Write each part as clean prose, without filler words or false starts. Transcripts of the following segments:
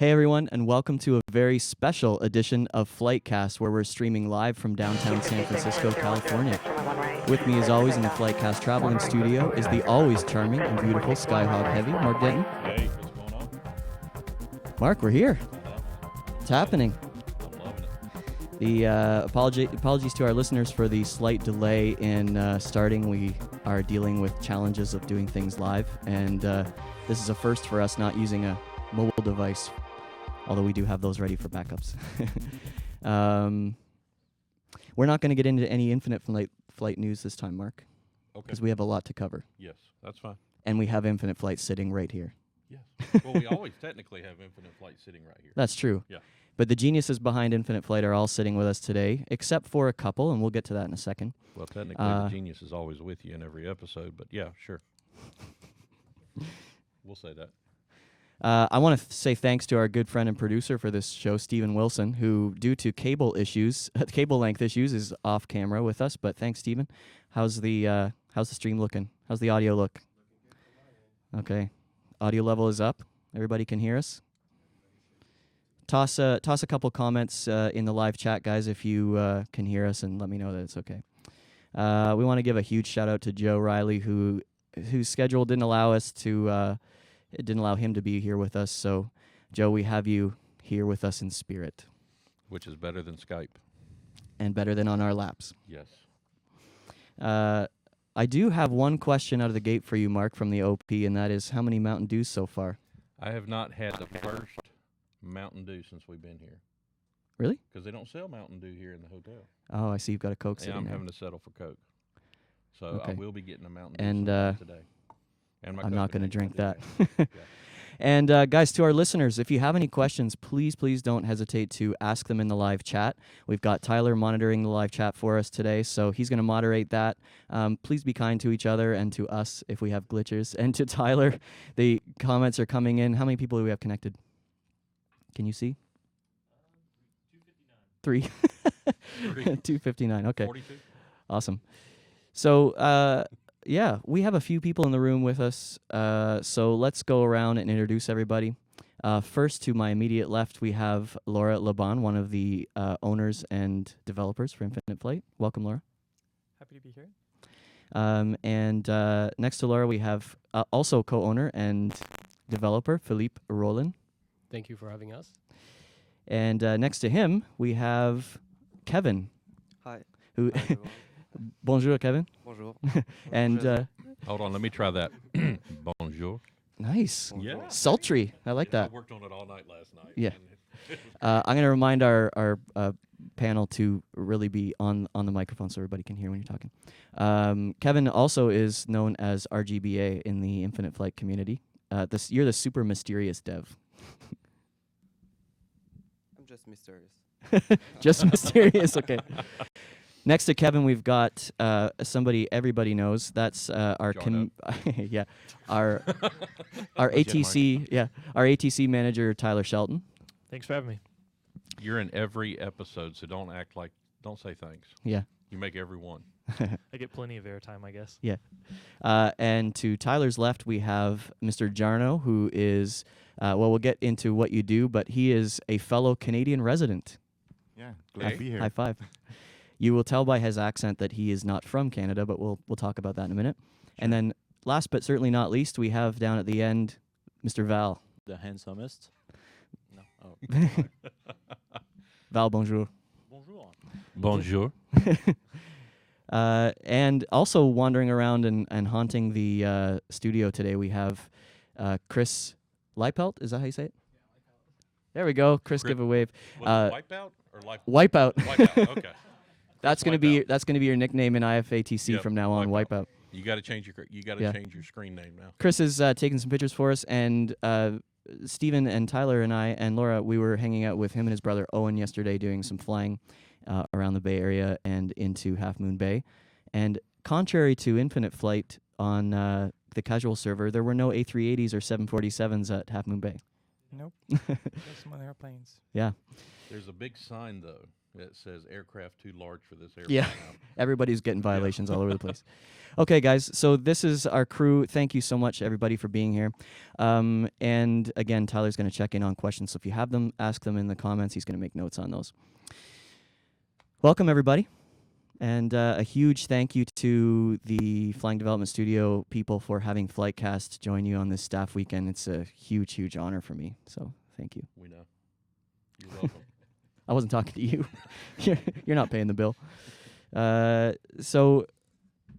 Hey everyone, and welcome to a very special edition of FlightCast, where we're streaming live from downtown San Francisco, California. With me, as always, in the FlightCast traveling studio is the always charming and beautiful Skyhawk Heavy, Mark Denton. Hey, what's going on? Mark, we're here. It's happening. I'm loving it. The apologies to our listeners for the slight delay in starting. We are dealing with challenges of doing things live, and this is a first for us, not using a mobile device, although we do have those ready for backups. We're not going to get into any Infinite Flight news this time, Mark, because we have a lot to cover. Yes, that's fine. And we have Infinite Flight sitting right here. Yes. Well, we always technically have Infinite Flight sitting right here. That's true. Yeah. But the geniuses behind Infinite Flight are all sitting with us today, except for a couple, and we'll get to that in a second. Well, technically, the genius is always with you in every episode, but yeah, sure. We'll say that. I want to say thanks to our good friend and producer for this show, Stephen Wilson, who, due to cable length issues, is off camera with us. But thanks, Stephen. How's the stream looking? How's the audio look? Okay, audio level is up. Everybody can hear us. Toss a couple comments in the live chat, guys, if you can hear us, and let me know that it's okay. We want to give a huge shout out to Joe Riley, whose schedule didn't allow us to. It didn't allow him to be here with us. So, Joe, we have you here with us in spirit. Which is better than Skype. And better than on our laps. Yes. I do have one question out of the gate for you, Mark, from the OP, and that is, how many Mountain Dews so far? I have not had the first Mountain Dew since we've been here. Really? Because they don't sell Mountain Dew here in the hotel. Oh, I see you've got a Coke sitting I'm there. having to settle for Coke. So Okay. I will be getting a Mountain Dew And, today. And I'm not going to drink that. Yeah. And guys, to our listeners, if you have any questions, please don't hesitate to ask them in the live chat. We've got Tyler monitoring the live chat for us today, so he's going to moderate that. Please be kind to each other and to us if we have glitches. And to Tyler, the comments are coming in. How many people do we have connected? Can you see? 259. 259, okay. 42? Awesome. So, yeah, we have a few people in the room with us, so let's go around and introduce everybody. First, to my immediate left, we have Laura Laban, one of the owners and developers for Infinite Flight. Welcome, Laura. Happy to be here. And next to Laura, we have also co-owner and developer, Philippe Rollin. Thank you for having us. And next to him, we have Kevin. Hi. Who? Hi, everyone. Bonjour, Kevin. Bonjour. And Hold on, let me try that. Bonjour. nice. Yeah. Sultry. I like that. I worked on it all night last night. Yeah. and I'm going to remind our panel to really be on the microphone so everybody can hear when you're talking. Kevin also is known as RGBA in the Infinite Flight community. You're the super mysterious dev. I'm just mysterious. Just mysterious, okay. Next to Kevin, we've got somebody everybody knows. That's our our ATC manager, Tyler Shelton. Thanks for having me. You're in every episode, so don't say thanks. Yeah. You make every one. I get plenty of airtime, I guess. Yeah. And to Tyler's left, we have Mr. Jarno, who is, we'll get into what you do, but he is a fellow Canadian resident. Yeah, glad to be here. High five. You will tell by his accent that he is not from Canada, but we'll talk about that in a minute. Sure. And then last but certainly not least, we have down at the end, Mr. Val. The handsomest? No. Oh. Val, bonjour. Bonjour. Bonjour. And also wandering around and haunting the studio today, we have Chris Leipelt. Is that how you say it? Yeah, there we go. Chris, give a wave. Wipeout or life? Wipeout. Wipeout. Okay. That's gonna be your nickname in IFATC from now on. Wipeout. You got to change your screen name now. Chris is taking some pictures for us, and Steven and Tyler and I and Laura, we were hanging out with him and his brother Owen yesterday, doing some flying around the Bay Area and into Half Moon Bay. And contrary to Infinite Flight on the casual server, there were no A380s or 747s at Half Moon Bay. Nope. Just some other airplanes. Yeah. There's a big sign though It says aircraft too large for this airplane. Yeah. Everybody's getting violations all over the place. Okay, guys. So this is our crew. Thank you so much, everybody, for being here. And again, Tyler's going to check in on questions. So if you have them, ask them in the comments. He's going to make notes on those. Welcome, everybody. And a huge thank you to the Flying Development Studio people for having FlightCast join you on this staff weekend. It's a huge, huge honor for me. So thank you. We know. You're welcome. I wasn't talking to you. You're not paying the bill. So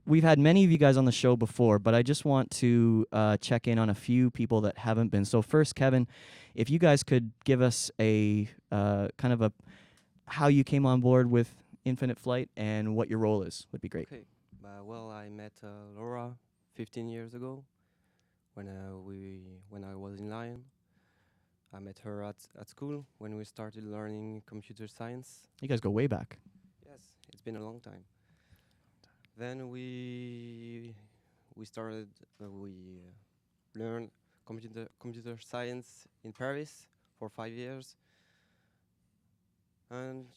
we've had many of you guys on the show before, but I just want to check in on a few people that haven't been. So first, Kevin, if you guys could give us a kind of a how you came on board with Infinite Flight and what your role is, would be great. Okay. Well, I met Laura 15 years ago when I was in Lyon. I met her at school when we started learning computer science. You guys go way back. Yes, it's been a long time. Then we started we learned computer science in Paris for 5 years. And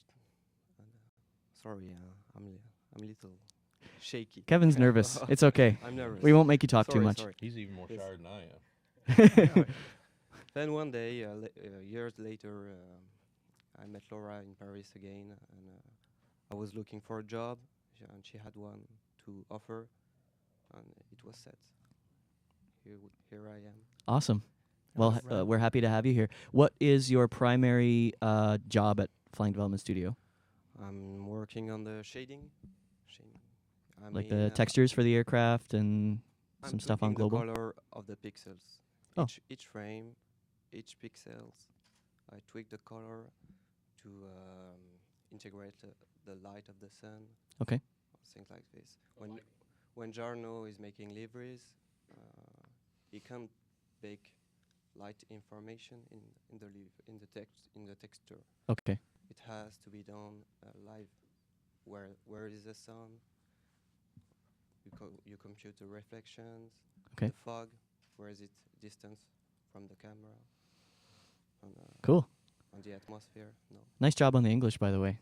sorry, I'm a little shaky. Kevin's nervous. It's okay. I'm nervous. We won't make you talk too Sorry, much. sorry. He's even more Yes. tired than I am. Then one day, years later, I met Laura in Paris again, and I was looking for a job, and she had one to offer, and it was set. Here I am. Awesome. Well, we're happy to have you here. What is your primary job at Flying Development Studio? I'm working on the shading. I Like mean, the textures for the aircraft and I'm some stuff on tweaking Global? the color of the pixels. Oh. Each frame, each pixels. I tweak the color to integrate the light of the sun. Okay. Things like this. When Jarno is making liveries, he can't bake light information in the texture. Okay. It has to be done live. Where is the sun? You compute the reflections. Okay. The fog. Where is it distance from the camera? And, Cool. on the atmosphere. No. Nice job on the English, by the way.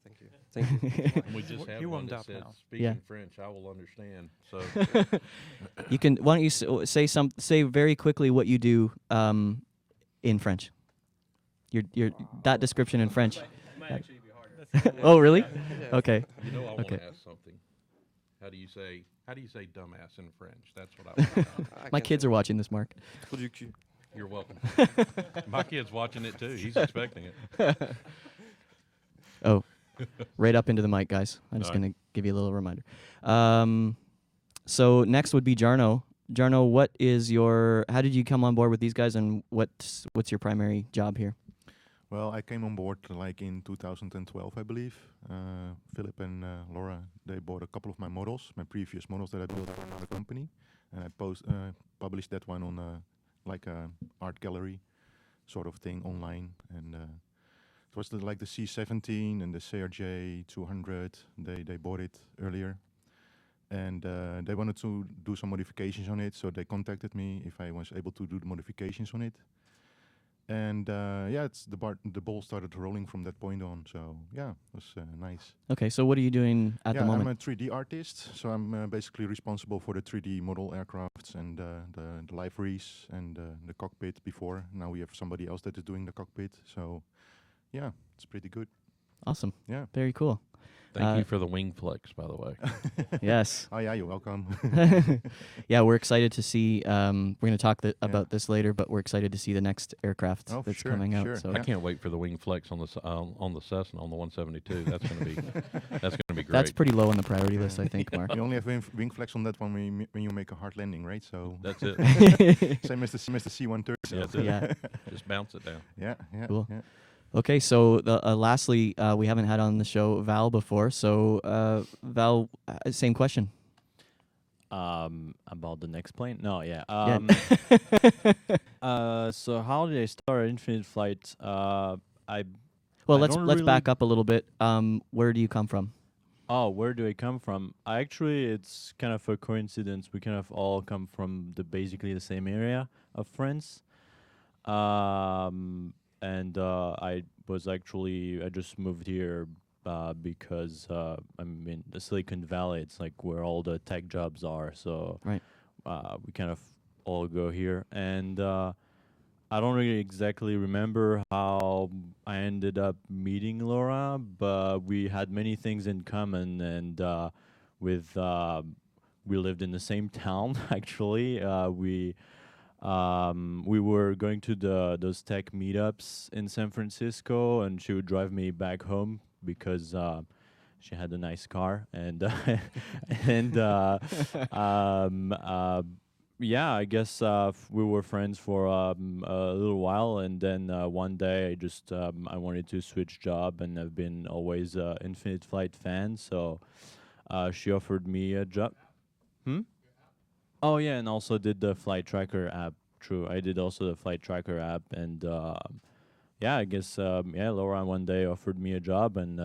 Thank you. Thank you. And we just have He one warmed that up says, now. speaking Yeah. French, I will understand. So You can. Why don't you say very quickly what you do in French? Your that description in French. Might actually be harder. Oh, really? Yeah. Okay. you know I want Okay. to ask something. How do you say dumbass in French? That's what I want to know. I My can kids say are watching this, Mark. trou du cul. You're welcome. My kid's watching it too. He's expecting it. Oh, right up into the mic, guys. I'm just All right. going to give you a little reminder. So next would be Jarno. Jarno, how did you come on board with these guys, and what's your primary job here? Well, I came on board like in 2012, I believe. Philip and Laura, they bought a couple of my models, my previous models that I built for another company, and I published that one on like a art gallery sort of thing online. And it was like the C17 and the CRJ 200. They bought it earlier, and they wanted to do some modifications on it, so they contacted me if I was able to do the modifications on it. And yeah, the ball started rolling from that point on. So yeah, it was nice. Okay, so what are you doing at the moment? I'm a 3D artist, so I'm basically responsible for the 3D model aircrafts and the liveries and the cockpit before. Now we have somebody else that is doing the cockpit. So yeah, it's pretty good. Awesome. Yeah. Very cool. Thank you for the wing flex, by the way. Yes. Oh yeah, you're welcome. Yeah, we're excited to see. We're going to talk about this later, but we're excited to see the next aircraft Oh, that's sure, coming out. sure. So I can't wait for the wing flex on the Cessna on the 172. That's gonna be great. that's pretty low on the priority list, I think, Mark. You only have wing flex on that one when you make a hard landing, right? So That's it. same as the C-130. Yeah, that's it. Yeah. Just bounce it down. Yeah, yeah, Cool. yeah. Okay, so lastly, we haven't had on the show Val before. So Val, same question. About the next plane? No, yeah. Yeah. So how did I start Infinite Flight? Well, I let's don't back really- up a little bit. Where do you come from? Oh, where do I come from? It's kind of a coincidence. We kind of all come from basically the same area of France. And I just moved here because I mean the Silicon Valley, it's like where all the tech jobs are. So Right. we kind of all go here, and I don't really exactly remember how I ended up meeting Laura, but we had many things in common, and with we lived in the same town. Actually, we were going to those tech meetups in San Francisco, and she would drive me back home because she had a nice car, and and yeah, I guess we were friends for a little while, and then one day I just I wanted to switch job, and I've been always Infinite Flight fan, so she offered me a job. Oh yeah, and also did the Flight Tracker app. True, I did also the Flight Tracker app, and yeah, I guess yeah, Laura one day offered me a job, and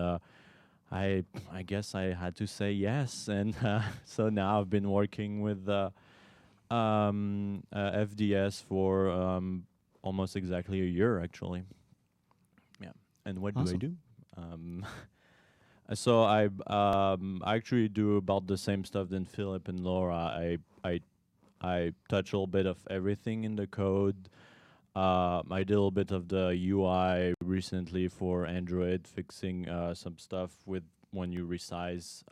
I guess I had to say yes, and so now I've been working with FDS for almost exactly a year, actually. Yeah, and what do I Awesome. do? So I actually do about the same stuff than Philip and Laura. I touch a little bit of everything in the code. I did a little bit of the UI recently for Android, fixing some stuff with when you resize,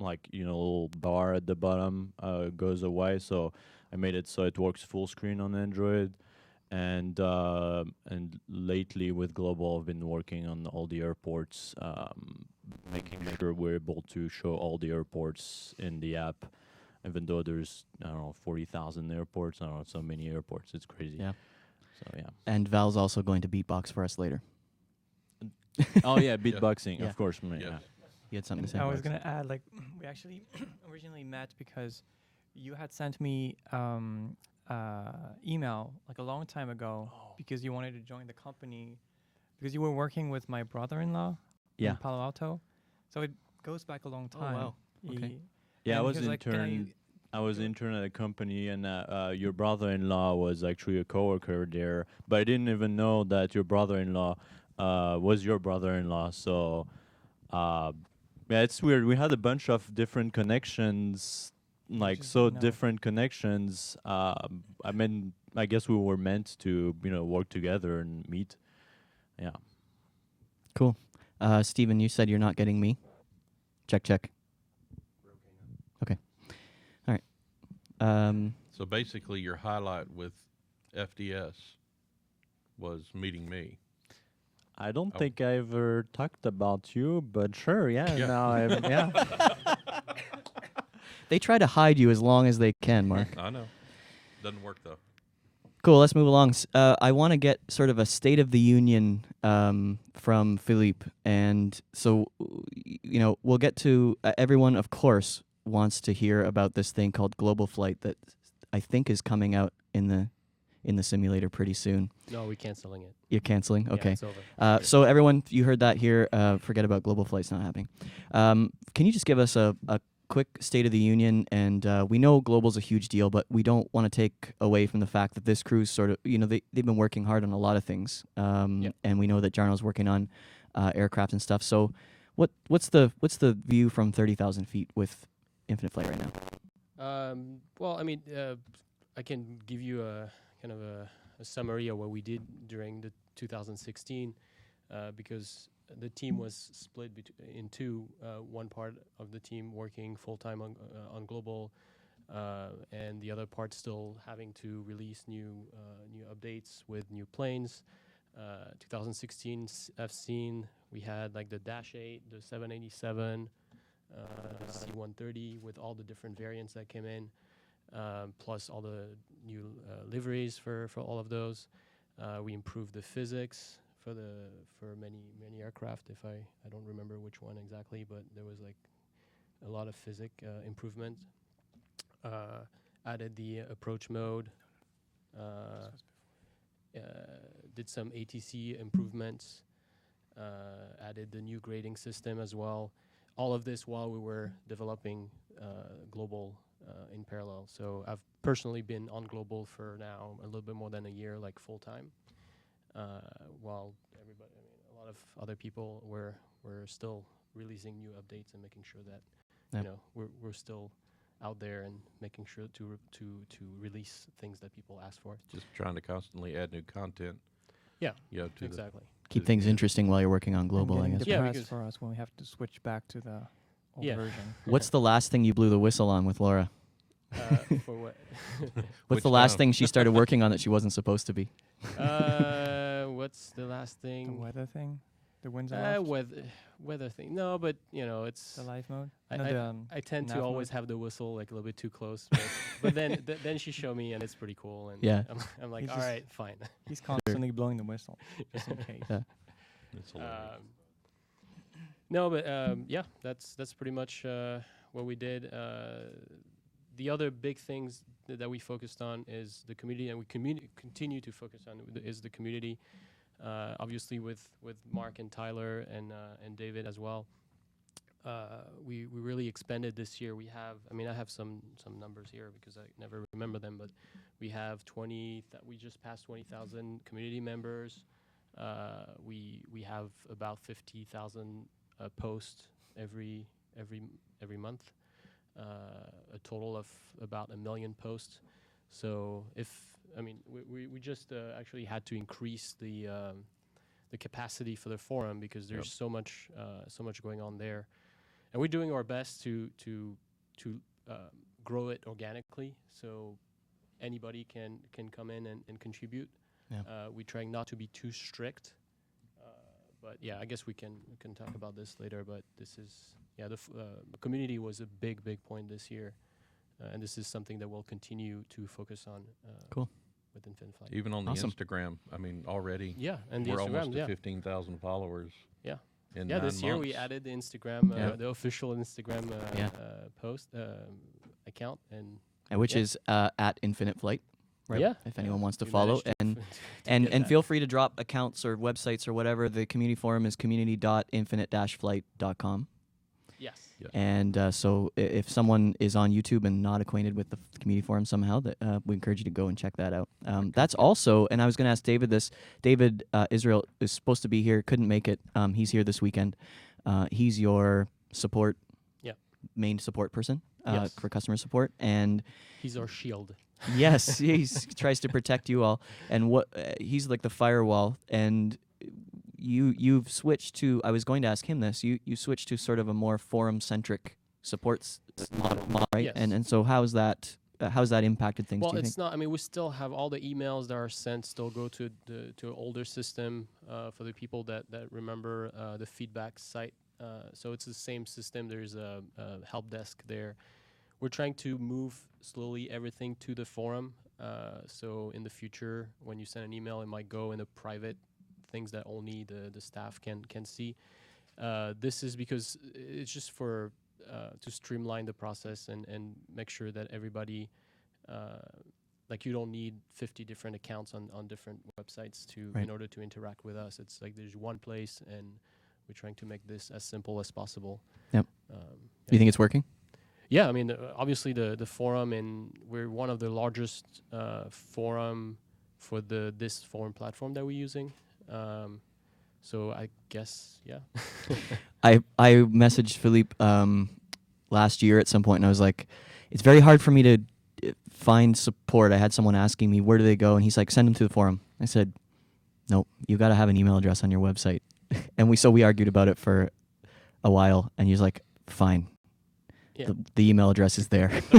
like a little bar at the bottom goes away. So I made it so it works full screen on Android. And lately with Global, I've been working on all the airports, making sure we're able to show all the airports in the app, even though there's, I don't know, 40,000 airports. I don't know, so many airports. It's crazy. Yeah. So, yeah. And Val's also going to beatbox for us later. Oh, yeah, beatboxing, Yeah. of course. Yes. Yeah. You had something to say. I was gonna add, like, we actually originally met because you had sent me email like a long time ago because you wanted to join the company because you were working with my brother-in-law Yeah. in Palo Alto, so it goes back a long Oh, time. wow. Okay. Yeah, I and was he was like, "Can intern. I was do it?" intern at a company, and your brother-in-law was actually a coworker there. But I didn't even know that your brother-in-law was your brother-in-law. So, yeah, it's weird. We had a bunch of different connections, like just so didn't know. different connections. I mean, I guess we were meant to, work together and meet. Yeah. Cool. Steven, you said you're not getting me. Check, check. Okay. All right. So basically, your highlight with FDS was meeting me. I don't Oh. think I ever talked about you, but sure, yeah. Yeah. Now I'm, yeah. They try to hide you as long as they can, Mark. I know. Doesn't work though. Cool, let's move along. I want to get sort of a state of the union from Philippe. And so, we'll get to everyone, of course, wants to hear about this thing called Global Flight that I think is coming out in the simulator pretty soon. No, we're canceling it. You're canceling? Yeah, Okay. it's over. So everyone, you heard that here. Forget about Global Flight's not happening. Can you just give us a quick state of the union? And we know Global's a huge deal, but we don't want to take away from the fact that this crew's sort of, they've been working hard on a lot of things. Yep. And we know that Jarno's working on aircraft and stuff. So what's the view from 30,000 feet with Infinite Flight right now? Well, I mean, I can give you a kind of a summary of what we did during the 2016, because the team was split in two. One part of the team working full time on Global, and the other part still having to release new updates with new planes. 2016, I've seen we had like the Dash 8, the 787, the C-130 with all the different variants that came in. Plus all the new liveries for all of those. We improved the physics for many aircraft. If I don't remember which one exactly, but there was like a lot of physic improvement. Added the approach mode. Did some ATC improvements. Added the new grading system as well. All of this while we were developing Global in parallel. So I've personally been on Global for now a little bit more than a year, like full time. While everybody, a lot of other people, we're still releasing new updates and making sure that Yep. you know we're still out there and making sure to release things that people ask for. Just trying to constantly add new content. Yeah, You know, to exactly. Keep to things the- interesting while you're working on And Global, I getting guess. Yeah, depressed because- for us when we have to switch back to the old Yeah. version. What's the last thing you blew the whistle on with Laura? For what? What's Which the last time? thing she started working on that she wasn't supposed to be? What's the last The thing? weather thing, the winds are off, Weather thing. No, but you know, it's. the live mode. I- No, I- the, I tend to nav always mode. have the whistle like a little bit too close, but then then she showed me and it's pretty cool. And Yeah. I'm like, He's all just- right, fine. He's constantly blowing the whistle, just in case. Yeah. It's hilarious. No, but yeah, that's pretty much what we did. The other big things that we focused on is the community, and we continue to focus on is the community. Obviously, with Mark and Tyler and David as well. We really expanded this year. We have, I have some numbers here because I never remember them, but we have we just passed 20,000 community members. We have about 50,000 posts every month. A total of about 1 million posts. So we just actually had to increase the capacity for the forum because there's so much going on there, and we're doing our best to grow it organically. So anybody can come in and contribute. Yeah. We're trying not to be too strict. But yeah, I guess we can talk about this later. But this is the community was a big point this year, and this is something that we'll continue to focus on. Cool. With Infinite Flight. Even on the Awesome. Instagram, already Yeah, and the we're Instagram. almost Yeah, at 15,000 followers. Yeah. In yeah. 9 This year we months. added the Instagram, Yeah. the official Instagram Yeah. post account, and Which Yeah. is at Infinite Flight. Right? Yeah. If anyone wants to we follow. managed to And to and get and that. feel free to drop accounts or websites or whatever. The community forum is community.infinite-flight.com. Yes. Yes. And so if someone is on YouTube and not acquainted with the community forum somehow, that we encourage you to go and check that out. That's also, and I was going to ask David this. David Israel is supposed to be here, couldn't make it. He's here this weekend. He's your support, main support person Yes. for customer support, and He's our shield. yes, he tries to protect you all. And what he's like the firewall. And you've switched to. I was going to ask him this. You switched to sort of a more forum centric support model, right? Yes. And so how's that impacted things? Well, do you it's think? not. We still have all the emails that are sent. Still go to an older system for the people that remember the feedback site. So it's the same system. There's a help desk there. We're trying to move slowly everything to the forum. So in the future, when you send an email, it might go in the private things that only the staff can see. This is because it's just for to streamline the process and make sure that everybody, like you don't need 50 different accounts on different websites Right. in order to interact with us. It's like there's one place, and we're trying to make this as simple as possible. Yep. Yeah. You think it's working? Yeah, obviously the forum, and we're one of the largest forum for this forum platform that we're using. So I guess, yeah. I messaged Philippe last year at some point, and I was like, it's very hard for me to find support. I had someone asking me, where do they go? And he's like, send them to the forum. I said, nope, you got to have an email address on your website. And we argued about it for a while, and he's like, fine. Yeah. The email address is there. we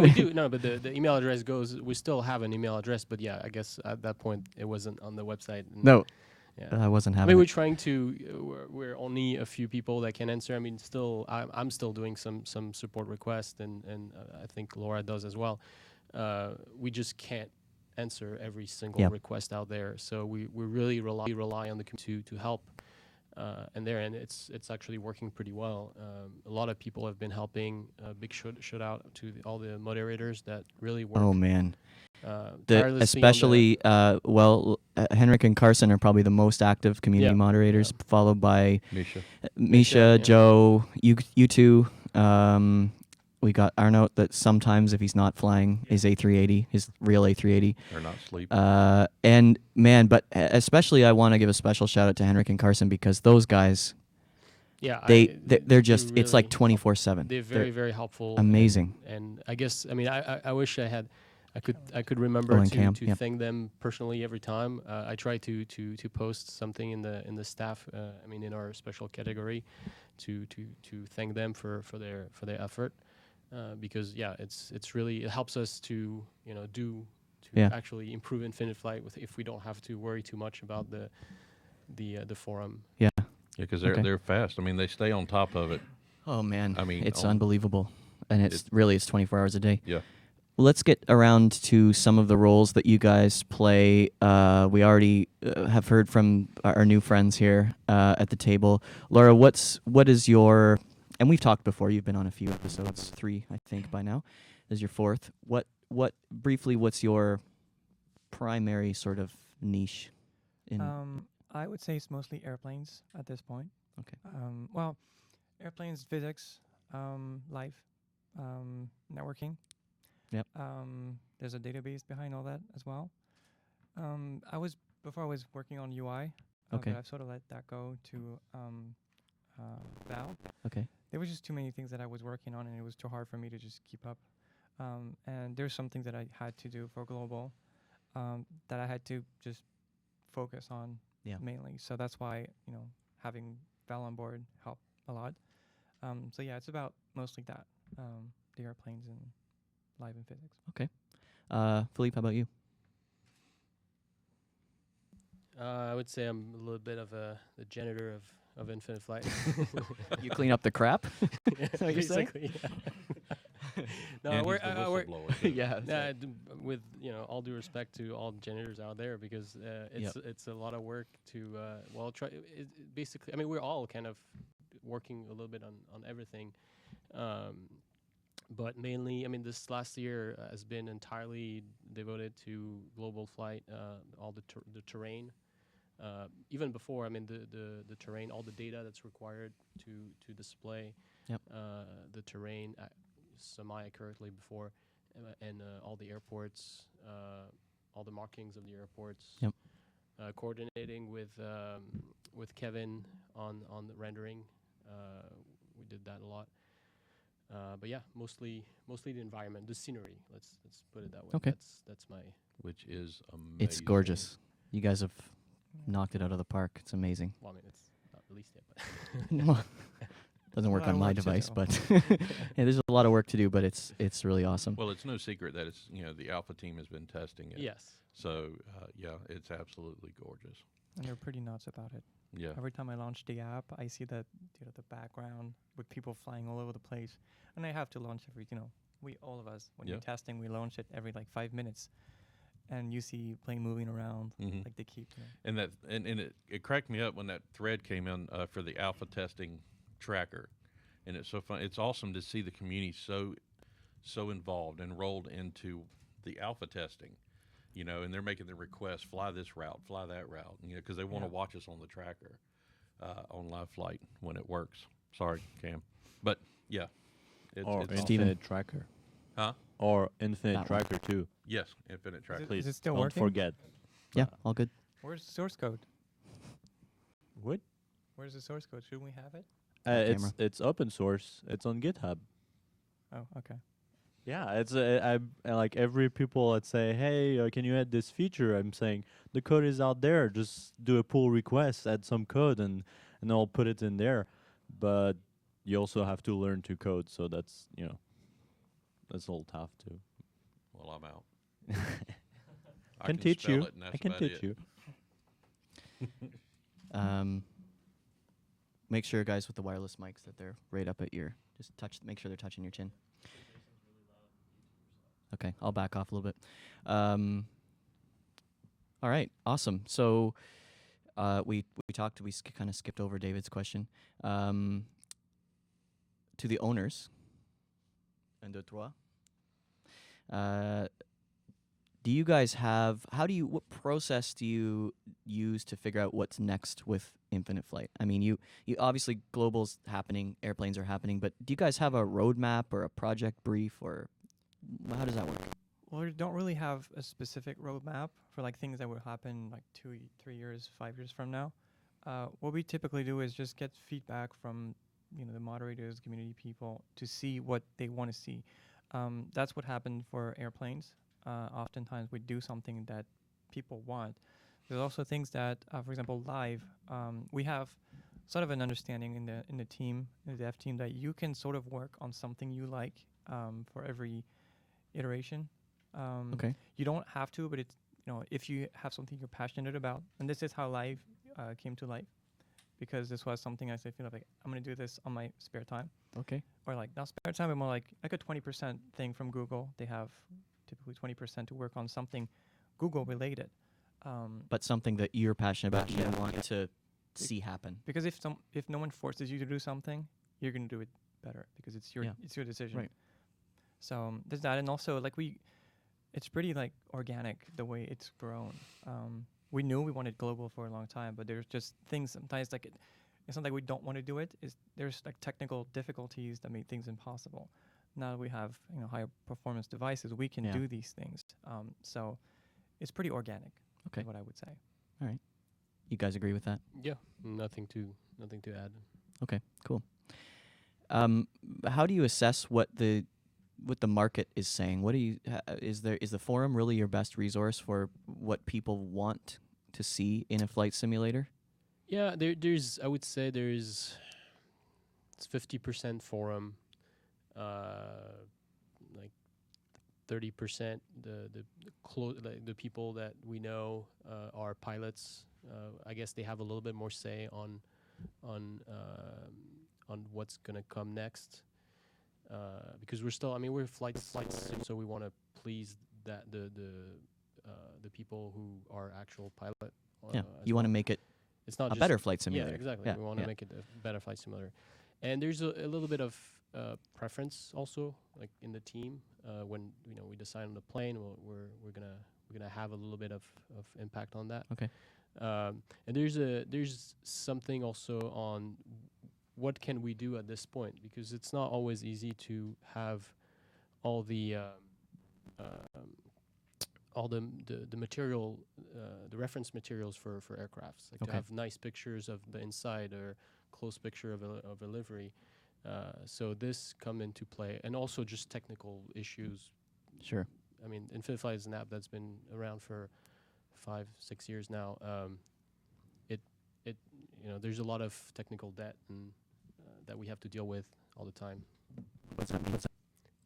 do. No, but the email address goes, we still have an email address, but yeah, I guess at that point it wasn't on the website. And No, yeah. I wasn't having we're it. trying to, we're only a few people that can answer. Still, I'm still doing some support requests, and I think Laura does as well. We just can't answer every single request out there. So we really rely on the community to help. And it's actually working pretty well. A lot of people have been helping. Big shout out to all the moderators that really work. Oh, man. Tirelessly Especially, Henrik and Carson are probably the most active community moderators, followed by Misha. Misha, yeah. Joe, you two. We got Arnaud that sometimes if he's not flying his A380, his real A380. They're not sleeping. And man, but especially I want to give a special shout out to Henrik and Carson because those guys, Yeah, they're just it's like really 24/7. They're very helpful. amazing. And I guess I wish I could remember and Cam, to yep. thank them personally every time. I try to post something in the staff. In our special category, to thank them for their effort. Because it's really it helps us to actually improve Infinite Flight if we don't have to worry too much about the forum. Yeah. Yeah, because Okay. they're fast. I mean, they stay on top of it. Oh man, I mean, it's on- unbelievable, and it's 24 hours a day. Yeah. Let's get around to some of the roles that you guys play. We already have heard from our new friends here at the table. Laura, what is your? And we've talked before. You've been on a few episodes, 3, I think, by now. This is your 4th. Briefly, what's your primary sort of niche? I would say it's mostly airplanes at this point. Okay. Well, airplanes, physics, life, networking. Yep. There's a database behind all that as well. Before I was working on UI. Okay. But I've sort of let that go to Val. Okay. There was just too many things that I was working on, and it was too hard for me to just keep up. And there's some things that I had to do for Global that I had to just focus on mainly. So that's why, having Val on board helped a lot. So yeah, it's about mostly that, the airplanes and live and physics. Okay. Philippe, how about you? I would say I'm a little bit of the janitor of Infinite Flight. You clean up the crap? Is that what you're saying? Basically, yeah. No, And we're, he's the we're whistleblower, too. Yeah. with all due respect to all janitors out there, because it's a lot of work to try. Basically, we're all kind of working a little bit on everything, but mainly, this last year has been entirely devoted to global flight, all the terrain. Even before, the terrain, all the data that's required to display the terrain semi-accurately before, and all the airports, all the markings of the airports. Yep. Coordinating with Kevin on the rendering, we did that a lot. But yeah, mostly the environment, the scenery. Let's put it that way. Okay. That's my. Which is amazing. It's gorgeous. You guys have knocked it out of the park. It's amazing. Well, it's not released yet, but. Doesn't work Well, on I my want to device, know. but yeah, there's a lot of work to do, but it's really awesome. Well, it's no secret that it's the Alpha team has been testing it. Yes. So it's absolutely gorgeous. And they're pretty nuts about it. Yeah. Every time I launch the app, I see that the background with people flying all over the place, and I have to launch all of us when you're testing, we launch it every like 5 minutes, and you see plane moving around like they keep. And it cracked me up when that thread came in for the Alpha testing tracker, and it's so fun. It's awesome to see the community so involved and rolled into the Alpha testing. And they're making the request, fly this route, fly that route, because they want to watch us on the tracker on live flight when it works. Sorry, Cam. But, yeah. Or it's Infinite Tracker. Huh? Or Infinite That one. Tracker too. Yes, Infinite Tracker. Please, Is it still don't working? forget. Yeah, all good. Where's the source code? What? Where's the source code? Should we have it? Camera. It's open source. It's on GitHub. Oh, okay. Yeah, it's I like every people that say, "Hey, can you add this feature?" I'm saying the code is out there. Just do a pull request, add some code, and I'll put it in there. But you also have to learn to code, so that's that's a little tough too. Well, I'm out. I can teach spell you. it, and I that's can about teach it. you. Make sure, guys, with the wireless mics that they're right up at your. Just make sure they're touching your chin. Okay, I'll back off a little bit. All right, awesome. So we talked. We kind of skipped over David's question. To the owners. Un, deux, trois. do you guys have? What process do you use to figure out what's next with Infinite Flight? I mean, you obviously global's happening, airplanes are happening, but do you guys have a roadmap or a project brief, or how does that work? Well, we don't really have a specific roadmap for like things that will happen like 3 years, 5 years from now. What we typically do is just get feedback from the moderators, community people, to see what they want to see. That's what happened for airplanes. Oftentimes we do something that people want. There's also things that, for example, live. We have sort of an understanding in the team, in the dev team, that you can sort of work on something you like for every iteration. Okay. You don't have to, but it's if you have something you're passionate about, and this is how live came to life, because this was something I said, like I'm gonna do this on my spare time. Okay. Or like not spare time, but more like a 20% thing from Google. They have typically 20% to work on something Google related. But something that you're passionate about, you want to see happen. Because if no one forces you to do something, you're gonna do it better because it's your decision. Right. So there's that, and also like it's pretty like organic the way it's grown. We knew we wanted global for a long time, but there's just things sometimes like it's not like we don't want to do it. There's like technical difficulties that make things impossible. Now that we have higher performance devices, we can do these things. So it's pretty organic. Okay. Is what I would say. All right. You guys agree with that? Yeah, nothing to add. Okay, cool. How do you assess what the market is saying? What do you is the forum really your best resource for what people want to see in a flight simulator? Yeah, there's I would say it's 50% forum, like 30% the people that we know are pilots. I guess they have a little bit more say on what's gonna come next. Because we're flight sim, so we want to please the people who are actual pilot. You want to make it it's not a better flight simulator. Yeah, exactly. We want to make it a better flight simulator, and there's a little bit of preference also, like in the team. When we decide on the plane, we're gonna have a little bit of impact on that. Okay. And there's something also on what can we do at this point, because it's not always easy to have all the material, the reference materials for aircrafts, like to have nice pictures of the inside or close picture of a livery. So this come into play, and also just technical issues. Sure. I mean, Infinite Flight is an app that's been around for 5-6 years now. There's a lot of technical debt and that we have to deal with all the time. What's that mean?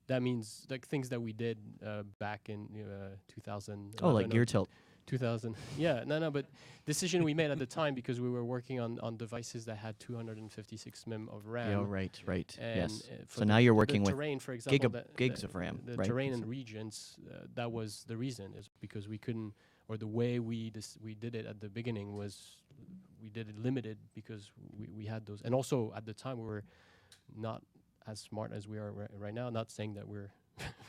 That means like things that we did back in 2000. Oh, like gear tilt. 2000. Yeah, no, but decision we made at the time because we were working on devices that had 256 MB of RAM. Yeah, right. And Yes. So now you're working with terrain, for example, gigs of RAM. The right? terrain and regions. That was the reason, is because we couldn't, or the way we did it at the beginning was we did it limited because we had those, and also at the time we were not as smart as we are right now. Not saying that we're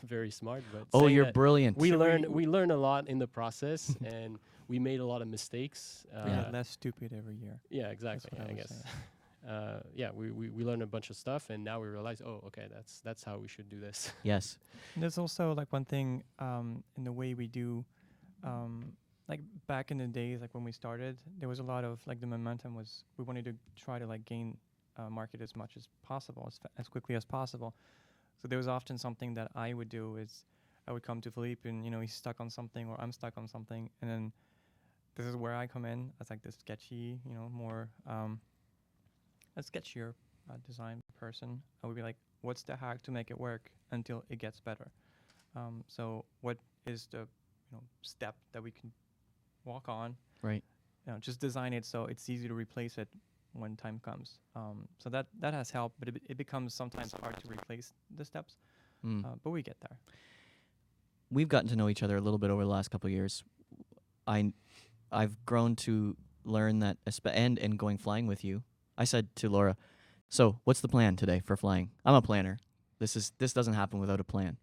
very smart, but you're brilliant. We learn a lot in the process, and we made a lot of mistakes. We get less stupid every year. Yeah, exactly. I guess. We learned a bunch of stuff, and now we realize, that's how we should do this. Yes. And there's also like one thing in the way we do, like back in the days, like when we started, there was a lot of like the momentum was we wanted to try to like gain market as much as possible, as quickly as possible. So there was often something that I would do is I would come to Philippe and he's stuck on something or I'm stuck on something, and then this is where I come in as like the sketchy, more a sketchier design person. I would be like, what's the hack to make it work until it gets better? So what is the step that we can walk on? Right. Just design it so it's easy to replace it when time comes. So that has helped, but it becomes sometimes hard to replace the steps. But we get there. We've gotten to know each other a little bit over the last couple of years. I've grown to learn that, and going flying with you, I said to Laura, so what's the plan today for flying? I'm a planner. This doesn't happen without a plan.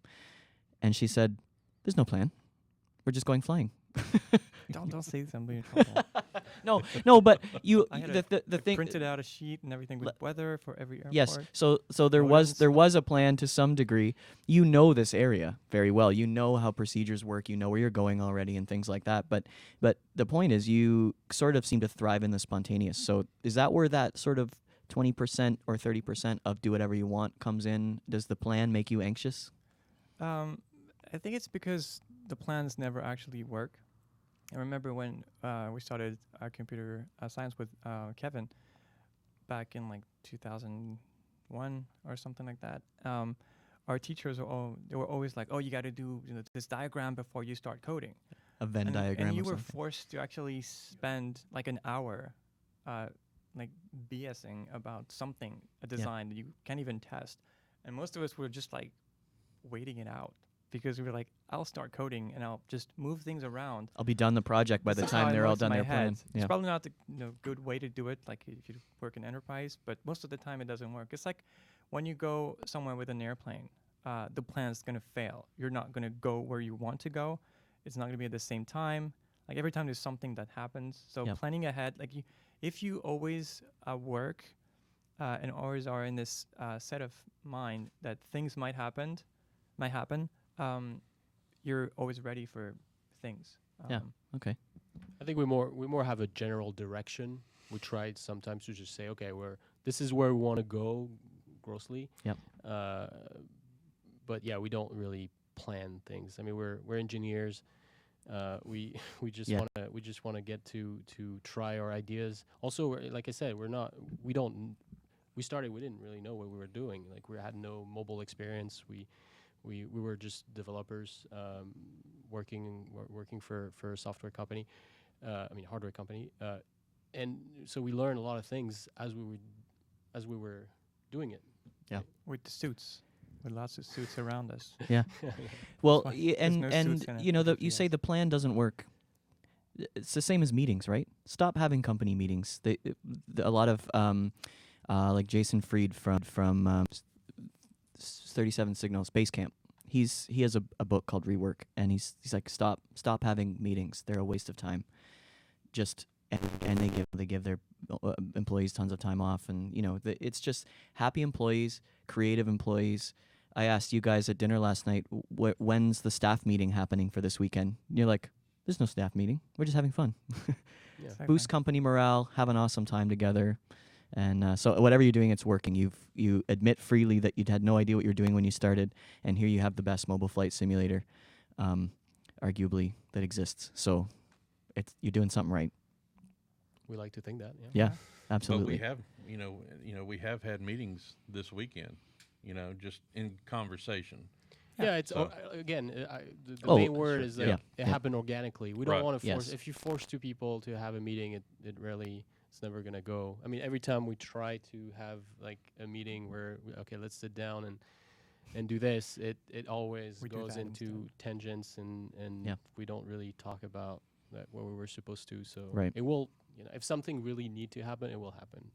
And she said, there's no plan. we're just going flying. Don't say this. I'm being in trouble. No, but you I had the thing printed out a sheet and everything with weather for every airport. Yes. So there Notice. was a plan to some degree. You know this area very well. You know how procedures work. You know where you're going already and things like that. But the point is, you sort of seem to thrive in the spontaneous. So is that where that sort of 20% or 30% of do whatever you want comes in? Does the plan make you anxious? I think it's because the plans never actually work. I remember when we started our computer science with Kevin back in like 2001 or something like that. Our teachers they were always like, "Oh, you got to do this diagram before you start coding." A Venn diagram and you or were something. forced to actually spend like an hour, like BSing about something, a design that you can't even test. And most of us were just like waiting it out because we were like, I'll start coding and I'll just move things around. I'll be done the project by the This is how time it they're all works in done my their plan. head. It's probably not the good way to do it, like if you work in enterprise, but most of the time it doesn't work. It's like when you go somewhere with an airplane, the plan's going to fail. You're not going to go where you want to go. It's not going to be at the same time. Like every time there's something that happens. So planning ahead, like if you always work and always are in this set of mind that things might happen, you're always ready for things. Okay. I think we more have a general direction. We tried sometimes to just say, okay, this is where we want to go, grossly. Yep. But yeah, we don't really plan things. I mean, we're engineers. We just want to get to try our ideas. Also, like I said, we didn't really know what we were doing. Like we had no mobile experience. We were just developers working for a software company, hardware company, and so we learned a lot of things as we were doing it. Yeah, with the suits, with lots of suits around us. Yeah. Well, There's and no and suits in it, you know but you say yes. the plan doesn't work. It's the same as meetings, right? Stop having company meetings. A lot of like Jason Fried from 37 Signals Base Camp. He has a book called Rework, and he's like stop having meetings. They're a waste of time. And they give their employees tons of time off, and it's just happy employees, creative employees. I asked you guys at dinner last night, when's the staff meeting happening for this weekend? And you're like, there's no staff meeting. We're just having fun. Yeah. Boost company morale, have an awesome time together. And so whatever you're doing, it's working. You admit freely that you'd had no idea what you were doing when you started, and here you have the best mobile flight simulator, arguably, that exists. So you're doing something right. We like to think that. Yeah, absolutely. But we have had meetings this weekend, just in conversation. Yeah, it's So- again. The Oh, main word sure. is that Yeah. it Yeah. happened organically. We Right. don't want to force. Yes. If you force two people to have a meeting, it's never gonna go. I mean, every time we try to have like a meeting where let's sit down and do this, it always We do goes that into instead. tangents and Yeah. we don't really talk about what we were supposed to. So Right. it will. If something really need to happen, it will happen.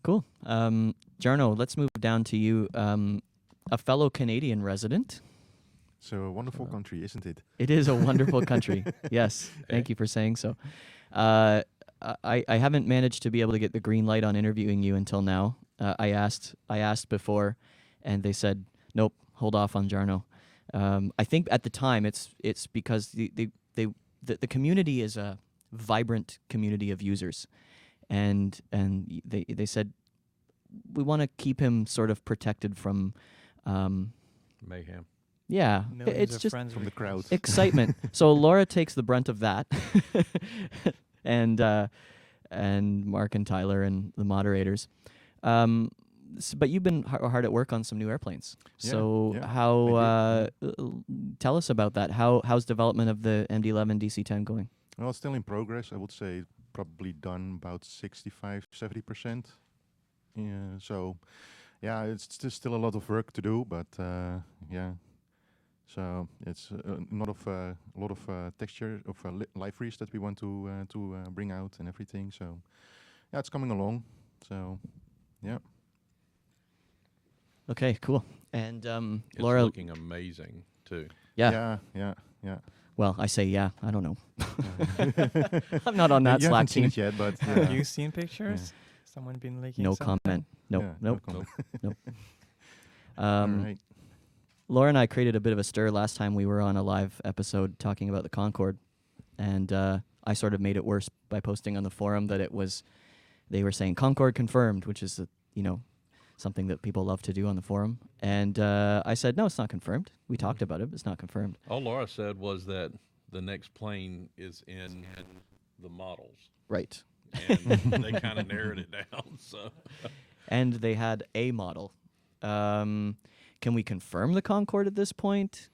Cool. Jarno, let's move down to you. A fellow Canadian resident. So a wonderful country, isn't it? It is a wonderful country. Yes, thank you for saying so. I haven't managed to be able to get the green light on interviewing you until now. I asked before, and they said nope, hold off on Jarno. I think at the time it's because the community is a vibrant community of users, and they said we want to keep him sort of protected from. Mayhem. Yeah, Millions it's of just friends from the crowd. requests. excitement. So Laura takes the brunt of that, and Mark and Tyler and the moderators. But you've been hard at work on some new airplanes. Yeah, So yeah, how? Tell us about that. How's development of the MD-11 DC-10 going? Well, it's still in progress. I would say probably done about 65-70%. Yeah, so yeah, it's still a lot of work to do, but yeah. So it's a lot of texture of liveries that we want to bring out and everything. So yeah, it's coming along. So yeah. Okay, cool. And It's Laura, looking amazing too. yeah. Yeah. Well, I say yeah. I don't know. I'm not on that you Slack haven't seen team. it yet, but Have you seen pictures? Someone been leaking No something? comment. Nope. Yeah, Nope. no comment. Nope. All right. Laura and I created a bit of a stir last time we were on a live episode talking about the Concorde, and I sort of made it worse by posting on the forum that they were saying Concorde confirmed, which is something that people love to do on the forum, and I said no, it's not confirmed. We talked about it, but it's not confirmed. All Laura said was that the next plane is in the models, Right. and they kind of narrowed it down. So, And they had a model. Can we confirm the Concorde at this point?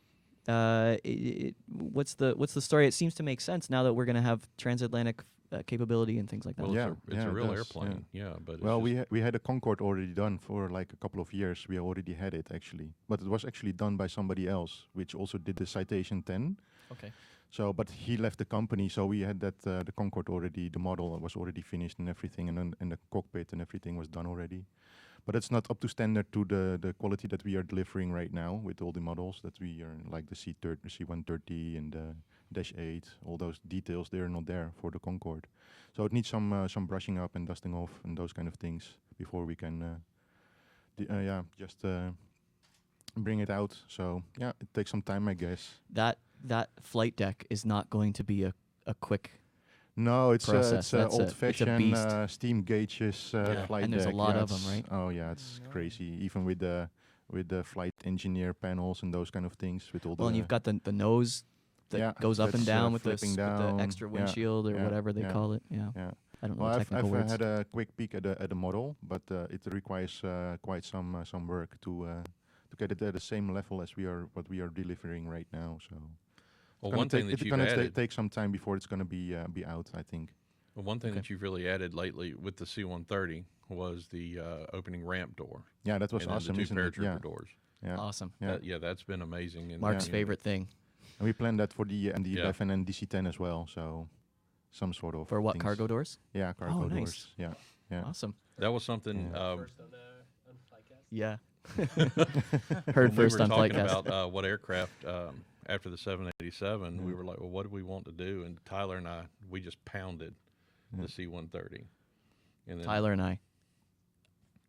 What's the story? It seems to make sense now that we're going to have transatlantic capability and things like that. well, Yeah, it's a it real does, airplane. Yeah, but Well, it's we had a Concorde already done for like a couple of years. We already had it actually, but it was actually done by somebody else, which also did the Citation 10. Okay. So, but he left the company, so we had that the Concorde already. The model was already finished and everything, and the cockpit and everything was done already. But it's not up to standard to the quality that we are delivering right now with all the models that we are like the C130 and the Dash 8. All those details they're not there for the Concorde. So it needs some brushing up and dusting off and those kind of things before we can just bring it out. So yeah, it takes some time, I guess. That flight deck is not going to be a quick. No, it's process. That's old-fashioned beast. steam gauges flight And there's a deck. lot Yeah, of 'em, it's- right? Oh yeah, it's No. crazy. Even with the flight engineer panels and those kind of things with all Well, the. and you've got the nose that Yeah, goes up and that's, down with flipping with the down. extra Yeah, windshield or yeah, whatever they yeah. call it. Yeah. Yeah. I don't know Well, the I've technical words. had a quick peek at the model, but it requires quite some work to get it at the same level as what we are delivering right now. So well, gonna one thing take- that it's you've gonna added. take some time before it's gonna be out, I think. Well, one thing Okay. that you've really added lately with the C-130 was the opening ramp door. Yeah, that was and then awesome, the two isn't it? paratrooper Yeah, doors. yeah, Awesome. yeah. That's been amazing. And Mark's Yeah. favorite thing. And we planned that for the Yeah. MD-11 and DC-10 as well. So some sort of For what, things. cargo doors? Yeah, cargo Oh, doors. nice. Yeah, yeah. Awesome. That was something. Yeah. First on FlightCast. Yeah. When Heard we first were on talking FlightCast. about what aircraft after the 787, we Yeah. were like, well, what do we want to do? And Tyler and we just pounded the C-130. And then Tyler and I.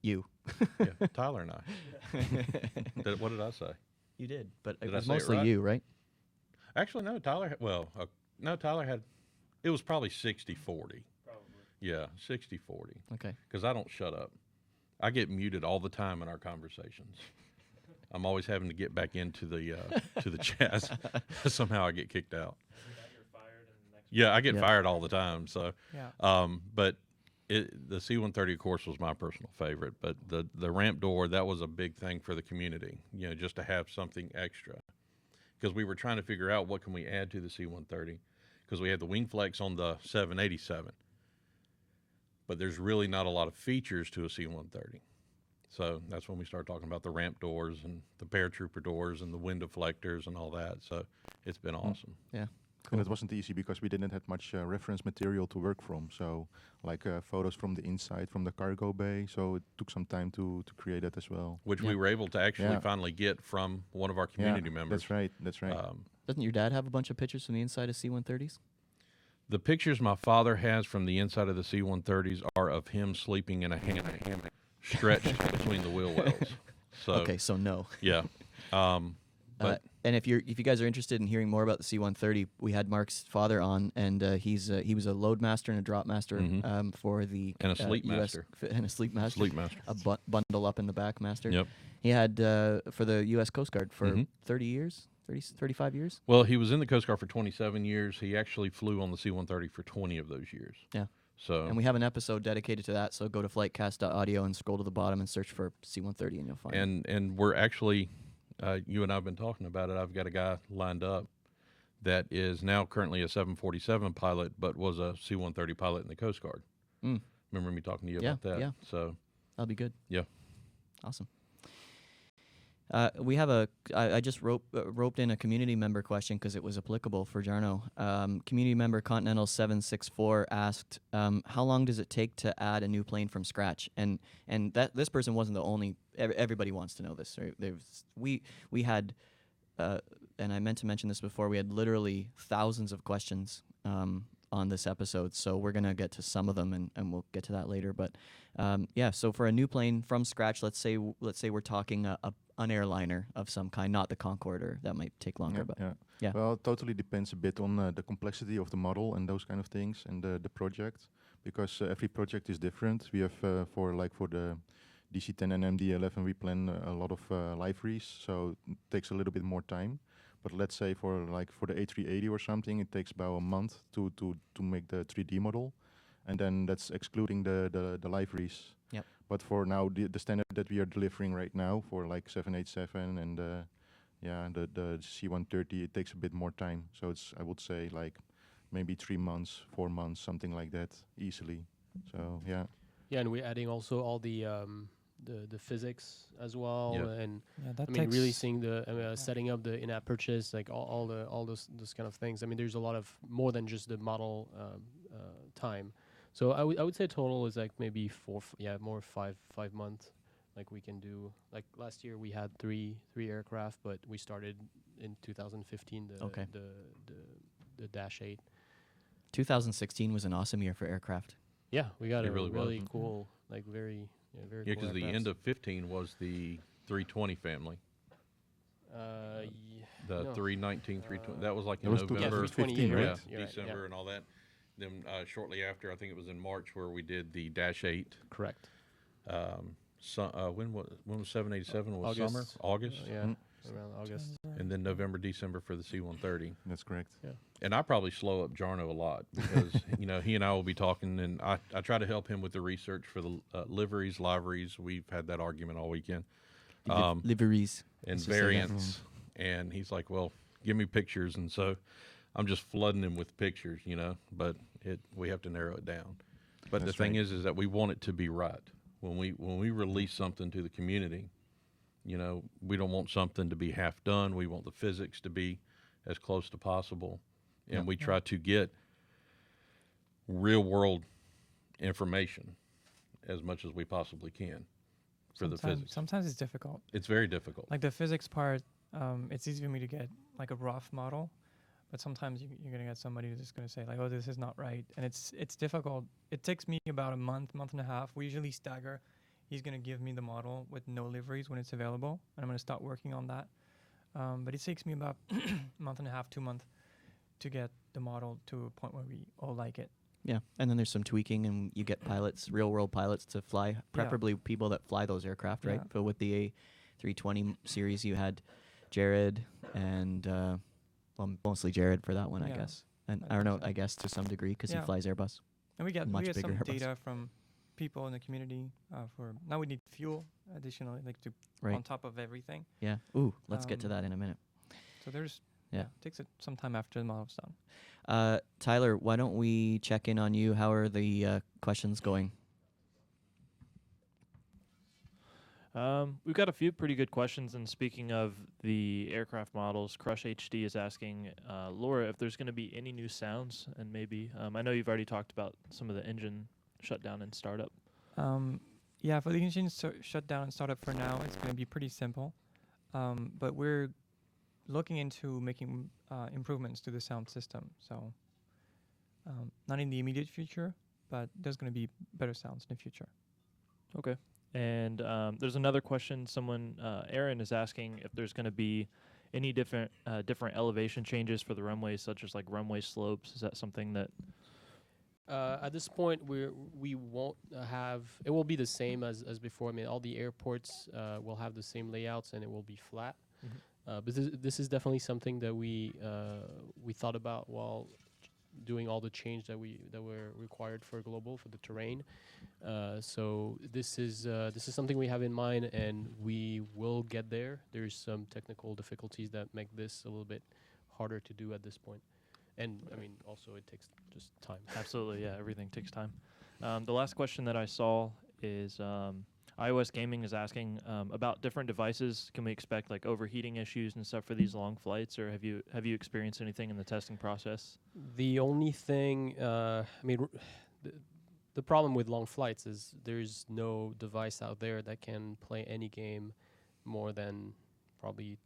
You. yeah, Tyler and I. What did I say? You did, but Did it I was say it mostly right? you, right? Actually, no. Tyler. Tyler had. It was probably 60-40. Probably. Yeah, 60-40. Okay. Because I don't shut up. I get muted all the time in our conversations. I'm always having to get back into the to the chat. Somehow I get kicked out. Yeah, I get Yeah. fired all the time. So, Yeah. but the C-130, of course, was my personal favorite. But the ramp door, that was a big thing for the community. You know, just to have something extra, because we were trying to figure out what can we add to the C-130, because we had the wing flex on the 787. But there's really not a lot of features to a C-130. So that's when we started talking about the ramp doors and the paratrooper doors and the wind deflectors and all that. So it's been awesome. Yeah. And it wasn't easy because we didn't have much reference material to work from. So like photos from the inside, from the cargo bay. So it took some time to create that as well. Which Yeah. we were able to actually Yeah. finally get from one of our community members. That's right. That's right. Doesn't your dad have a bunch of pictures from the inside of C-130s? The pictures my father has from the inside of the C-130s are of him sleeping in a hammock stretched between the wheel wells. So, Okay, so no. yeah. But And if you guys are interested in hearing more about the C-130, we had Mark's father on, and he was a load master and a drop master Mhm. for the And a sleep US master. and a sleep master. Sleep master. A bundle up in the back master. Yep. He had for the U.S. Coast Guard for Mhm. 30 years, 35 years. Well, he was in the Coast Guard for 27 years. He actually flew on the C-130 for 20 of those years. Yeah. So And we have an episode dedicated to that, so go to flightcast.audio and scroll to the bottom and search for C-130 and you'll find it. and we're actually, you and I have been talking about it. I've got a guy lined up that is now currently a 747 pilot, but was a C-130 pilot in the Coast Guard. Mm. Remember me talking to you Yeah, about that? yeah. So That'll be good. Yeah. Awesome. We have I just roped in a community member question because it was applicable for Jarno. Community member Continental 764 asked, how long does it take to add a new plane from scratch? And that this person wasn't the only. Everybody wants to know this. Right? We had and I meant to mention this before, we had literally thousands of questions on this episode, so we're going to get to some of them, and we'll get to that later. But yeah, so for a new plane from scratch, let's say we're talking an airliner of some kind, not the Concorde, or that might take longer. Yeah. Well, it totally depends a bit on the complexity of the model and those kind of things, and the project, because every project is different. We have for the DC-10 and MD-11, we plan a lot of liveries, so it takes a little bit more time. But let's say for the A380 or something, it takes about a month to make the 3D model, and then that's excluding the liveries. Yep. But for now, the standard that we are delivering right now for like 787 and the C-130, it takes a bit more time. So it's, I would say, like maybe 3 months, 4 months, something like that, easily. So yeah. Yeah, and we're adding also all the physics as well, and that I mean really seeing the setting up the in-app purchase, like all those kind of things. I mean, there's a lot of more than just the model time. So I would say total is like maybe 5 months. Like we can do, like last year we had three aircraft, but we started in 2015 the Dash 8. 2016 was an awesome year for aircraft. Yeah, we got It a really really was. cool, like very very. Yeah, cool because the aircrafts. end of 15 was the 320 family. The no. 319, 320. That was like That in was November. 2015, right? right? Yeah, You're right, December and all that. Then shortly after, I think it was in March, where we did the Dash 8. Correct. When was 787? Was August. summer? August? Yeah, around August. And then November, December for the C-130. That's correct. Yeah. And I probably slow up Jarno a lot because, he and I will be talking, and I try to help him with the research for the liveries. We've had that argument all weekend. Liveries. And Let's just say that. variants. And he's like, well, give me pictures. And so I'm just flooding him with pictures, but we have to narrow it down. But That's the thing right. is that we want it to be right. When we release something to the community, we don't want something to be half done. We want the physics to be as close to possible. And we try to get real world information as much as we possibly can for the physics. Sometimes it's difficult. It's very difficult. Like the physics part, it's easy for me to get like a rough model, but sometimes you're gonna get somebody who's just gonna say like, oh, this is not right, and it's difficult. It takes me about a month and a half. We usually stagger. He's gonna give me the model with no liveries when it's available, and I'm gonna start working on that. But it takes me about a month and a half, 2 months to get the model to a point where we all like it. Yeah, and then there's some tweaking, and you get pilots, real-world pilots, to fly, preferably people that fly those aircraft, right? Yeah. But with the A320 series, you had Jared and, mostly Jared for that one, I Yeah, guess. And I I don't know, think so. I guess to some degree, because he Yeah. flies Airbus. And we get Much some bigger Airbus. data from people in the community for now. We need fuel additionally, like to Right. on top of everything. Yeah. Ooh, let's get to Um, that in a minute. So there's Yeah. takes some time after the model's done. Tyler, why don't we check in on you? How are the questions going? We've got a few pretty good questions, and speaking of the aircraft models, Crush HD is asking Laura if there's going to be any new sounds, and maybe I know you've already talked about some of the engine shutdown and startup. Yeah, for the engine shutdown and startup for now, it's going to be pretty simple. But we're looking into making improvements to the sound system. So not in the immediate future, but there's going to be better sounds in the future. Okay. And there's another question. Aaron is asking if there's going to be any different elevation changes for the runways, such as like runway slopes. Is that something that? At this point, we won't have. It will be the same as before. I mean, all the airports will have the same layouts, and it will be flat. Mm-hmm. But this is definitely something that we thought about while doing all the change that were required for Global for the terrain. So this is something we have in mind, and we will get there. There's some technical difficulties that make this a little bit harder to do at this point. And I mean, also it takes just time. Absolutely, yeah. Everything takes time. The last question that I saw is iOS Gaming is asking about different devices. Can we expect like overheating issues and stuff for these long flights, or have you experienced anything in the testing process? The only thing, the problem with long flights is there's no device out there that can play any game more than probably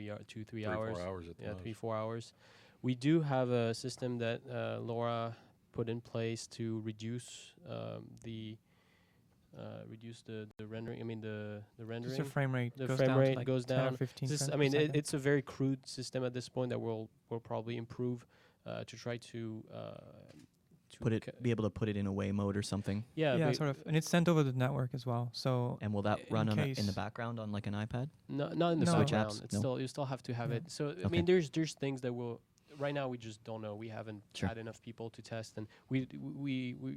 2, 3 3, hours. 4 hours at the Yeah, most. 3, 4 hours. We do have a system that Laura put in place to reduce the rendering. I mean the rendering. Just the frame rate The goes frame down to rate like goes 10 or down. 15 This is- frames I per mean, second. it's a very crude system at this point that we'll probably improve to try to Be able to put it in away mode or something. yeah, yeah, but sort of, and it's sent over the network as well. So And will that in run in the case- background on like an iPad? not in the No. Switch background. apps? It's No. still you still have to have No. it. So I Okay. mean, there's things that will. Right now, we just don't know. We haven't Sure. had enough people to test, and we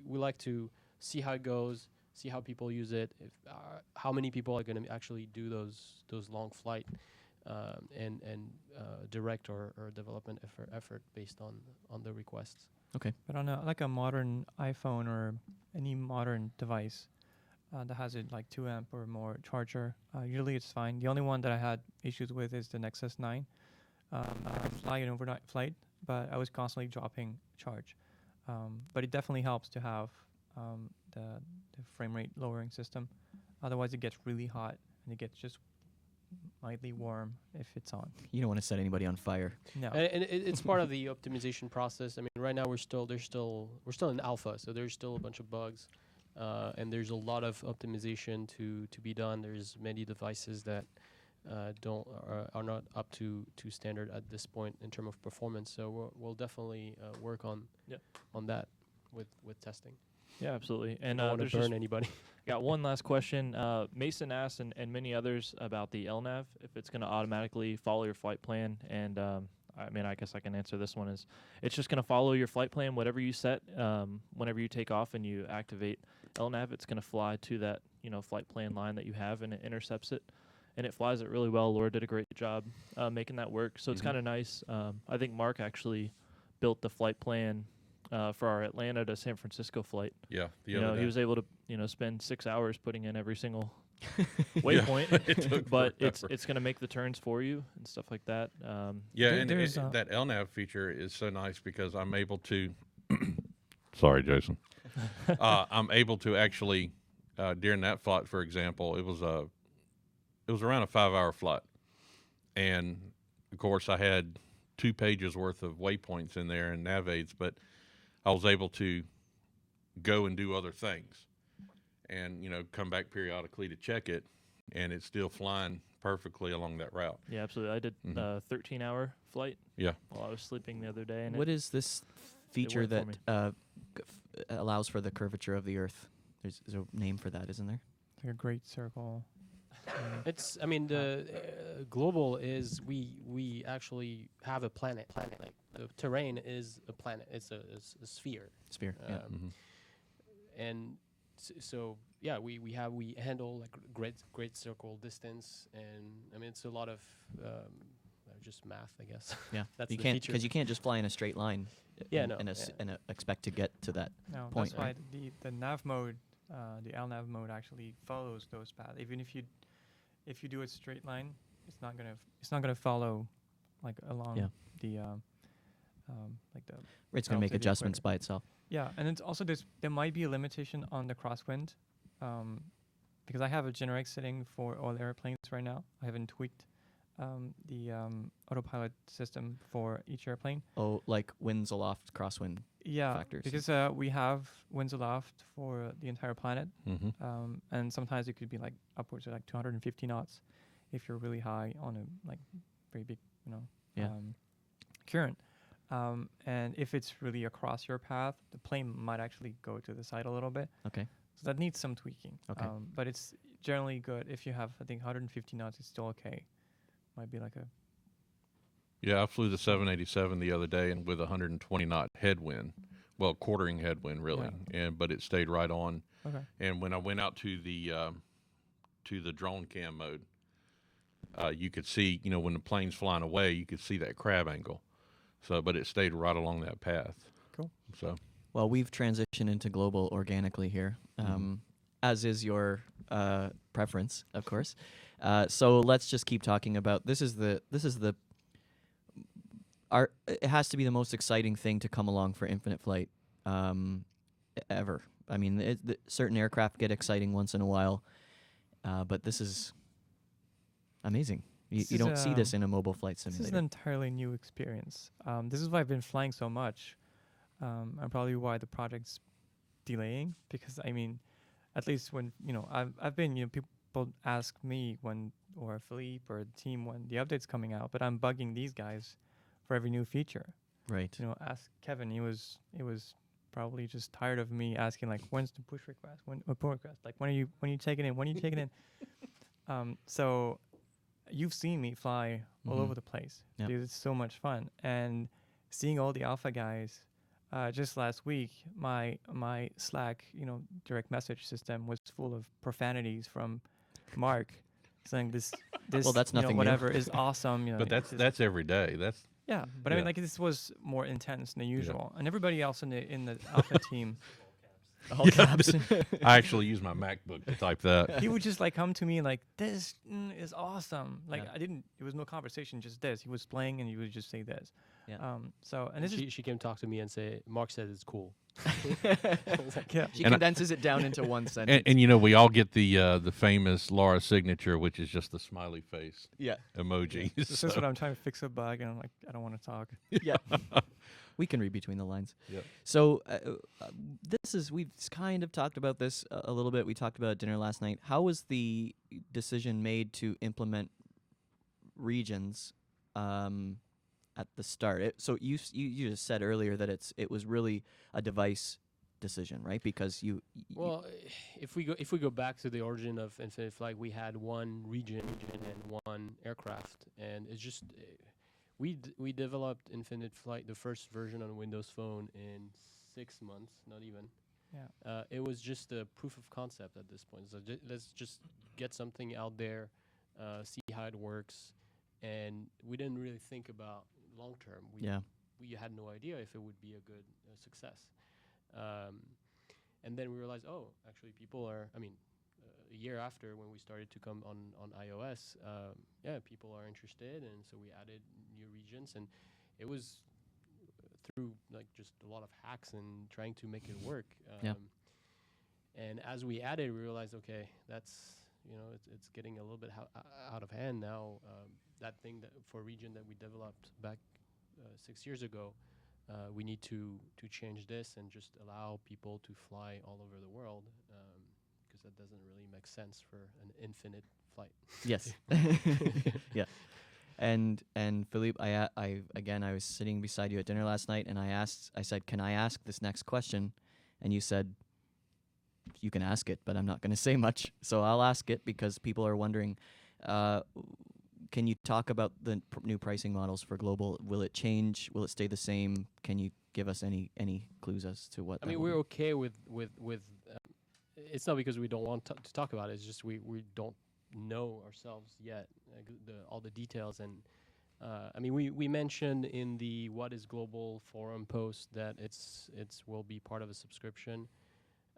like to see how it goes, see how people use it, if how many people are going to actually do those long flight, and direct or development effort based on the requests. But on like a modern iPhone or any modern device that has a like 2 amp or more charger, usually it's fine. The only one that I had issues with is the Nexus 9. I could fly an overnight flight, but I was constantly dropping charge. But it definitely helps to have the frame rate lowering system. Otherwise, it gets really hot and it gets just mildly warm if it's on. You don't want to set anybody on fire. No. And it's part of the optimization process. I mean, right now we're still in alpha, so there's still a bunch of bugs, and there's a lot of optimization to be done. There's many devices that are not up to standard at this point in terms of performance. So we'll definitely work on that with testing. Yeah, absolutely. And don't want there's to burn just anybody. got one last question. Mason asked, and many others, about the LNAV, if it's going to automatically follow your flight plan. And I mean, I guess I can answer this one. Is it's just going to follow your flight plan, whatever you set. Whenever you take off and you activate LNAV, it's going to fly to that flight plan line that you have, and it intercepts it. And it flies it really well. Laura did a great job making that work. So it's kind of nice. I think Mark actually built the flight plan for our Atlanta to San Francisco flight. Yeah, the He other day. was able to spend 6 hours putting in every single waypoint, It took but forever. it's going to make the turns for you and stuff like that. Yeah, There- and there's, that LNAV feature is so nice because I'm able to. Sorry, Jason. I'm able to actually during that flight, for example, it was around a 5-hour flight, and of course I had 2 pages worth of waypoints in there and nav aids, but I was able to go and do other things, and come back periodically to check it, and it's still flying perfectly along that route. Yeah, absolutely. I did a 13-hour flight. Yeah. While I was sleeping the other day, and What is this feature worked that for allows for the curvature of the Earth? There's a name for that, isn't there? Like a great circle. It's. I mean, the global is we actually have a planet. Like the terrain is a planet. It's a sphere. Sphere. Yeah. And so yeah, we handle like great circle distance, and I mean it's a lot of just math, I guess. Yeah. That's you the can't feature. because you can't just fly in a straight line. Yeah, and, no, and expect to get to that. No, point, that's why right? the nav mode, the LNAV mode actually follows those paths. Even if you do a straight line, it's not gonna follow like along the like the. It's going to make relative adjustments equator. by itself. Yeah, and it's also there might be a limitation on the crosswind, because I have a generic setting for all airplanes right now. I haven't tweaked the autopilot system for each airplane. Oh, like winds aloft, crosswind. Yeah, Factors. because we have winds aloft for the entire planet, and sometimes it could be like upwards of like 250 knots if you're really high on a like very big, current. And if it's really across your path, the plane might actually go to the side a little bit. Okay. So that needs some tweaking. Okay. But it's generally good if you have, I think, 150 knots. It's still okay. Might be like a. Yeah, I flew the 787 the other day and with 120 knot headwind, well, quartering headwind really, but it stayed right on. Okay. And when I went out to the drone cam mode, you could see, when the plane's flying away, you could see that crab angle. So, but it stayed right along that path. Cool. So. Well, we've transitioned into global organically here, as is your preference, of course. So let's just keep talking about this. It has to be the most exciting thing to come along for Infinite Flight ever. I mean, certain aircraft get exciting once in a while, but this is amazing. You don't see this in a mobile flight simulator. This is an entirely new experience. This is why I've been flying so much, and probably why the project's delaying. Because I mean, at least when I've been people ask me when, or Philippe or the team, when the update's coming out, but I'm bugging these guys for every new feature. Right. Ask Kevin. He was probably just tired of me asking like, when's the push request? Pull request? Like when are you taking in? When are you taking in? So you've seen me fly all over the place. Yep. Dude, it's so much fun. And seeing all the alpha guys, just last week, my Slack, direct message system was full of profanities from Mark, saying this well, that's nothing new. whatever is awesome. But that's every day. That's yeah. But I mean, like this was more intense than usual, and everybody else in the alpha team. All caps. I actually use my MacBook to type that. He would just like come to me like, this is awesome. Like it was no conversation, just this. He was playing and he would just say this. Yeah. And this she came talk to me and say, Mark said it's cool. She condenses it down into one sentence. And we all get the famous Laura signature, which is just the smiley face emoji. This is what I'm trying to fix a bug, and I'm like, I don't want to talk. Yeah. We can read between the lines. Yep. So we've kind of talked about this a little bit. We talked about it at dinner last night. How was the decision made to implement regions at the start? So you just said earlier that it was really a device decision, right? Because well, if we go back to the origin of Infinite Flight, we had one region and one aircraft, and it's just. We developed Infinite Flight, the first version on Windows Phone, in 6 months, not even. Yeah. It was just a proof of concept at this point. So let's just get something out there, see how it works, and we didn't really think about long term. We had no idea if it would be a good success. And then we realized, actually, people are. I mean, a year after when we started to come on iOS, people are interested, and so we added new regions, and it was through like just a lot of hacks and trying to make it work. And as we added, we realized, okay, that's it's getting a little bit out of hand now. That thing that for region that we developed back 6 years ago, we need to change this and just allow people to fly all over the world. That doesn't really make sense for an infinite flight. Yes. Yeah. And Philippe, I was sitting beside you at dinner last night, and I said, can I ask this next question? And you said, you can ask it, but I'm not going to say much. So I'll ask it because people are wondering, can you talk about the new pricing models for Global? Will it change? Will it stay the same? Can you give us any clues as to what? I mean, we're okay with it's not because we don't want to talk about it. It's just we don't know ourselves yet all the details. And I mean, we mentioned in the What is Global forum post that it's will be part of a subscription.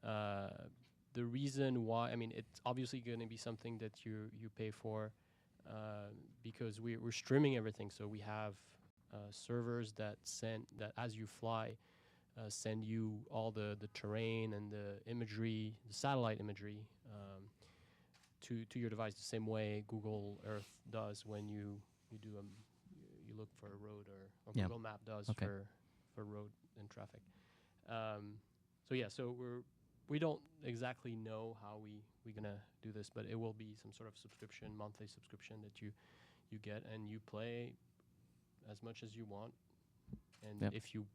The reason why, I mean, it's obviously going to be something that you pay for because we're streaming everything. So we have servers that as you fly. Send you all the terrain and the imagery, the satellite imagery, to your device the same way Google Earth does when you do you look for a road or Google Map does for road and traffic. So we don't exactly know how we're gonna do this, but it will be some sort of monthly subscription that you get, and you play as much as you want. And if you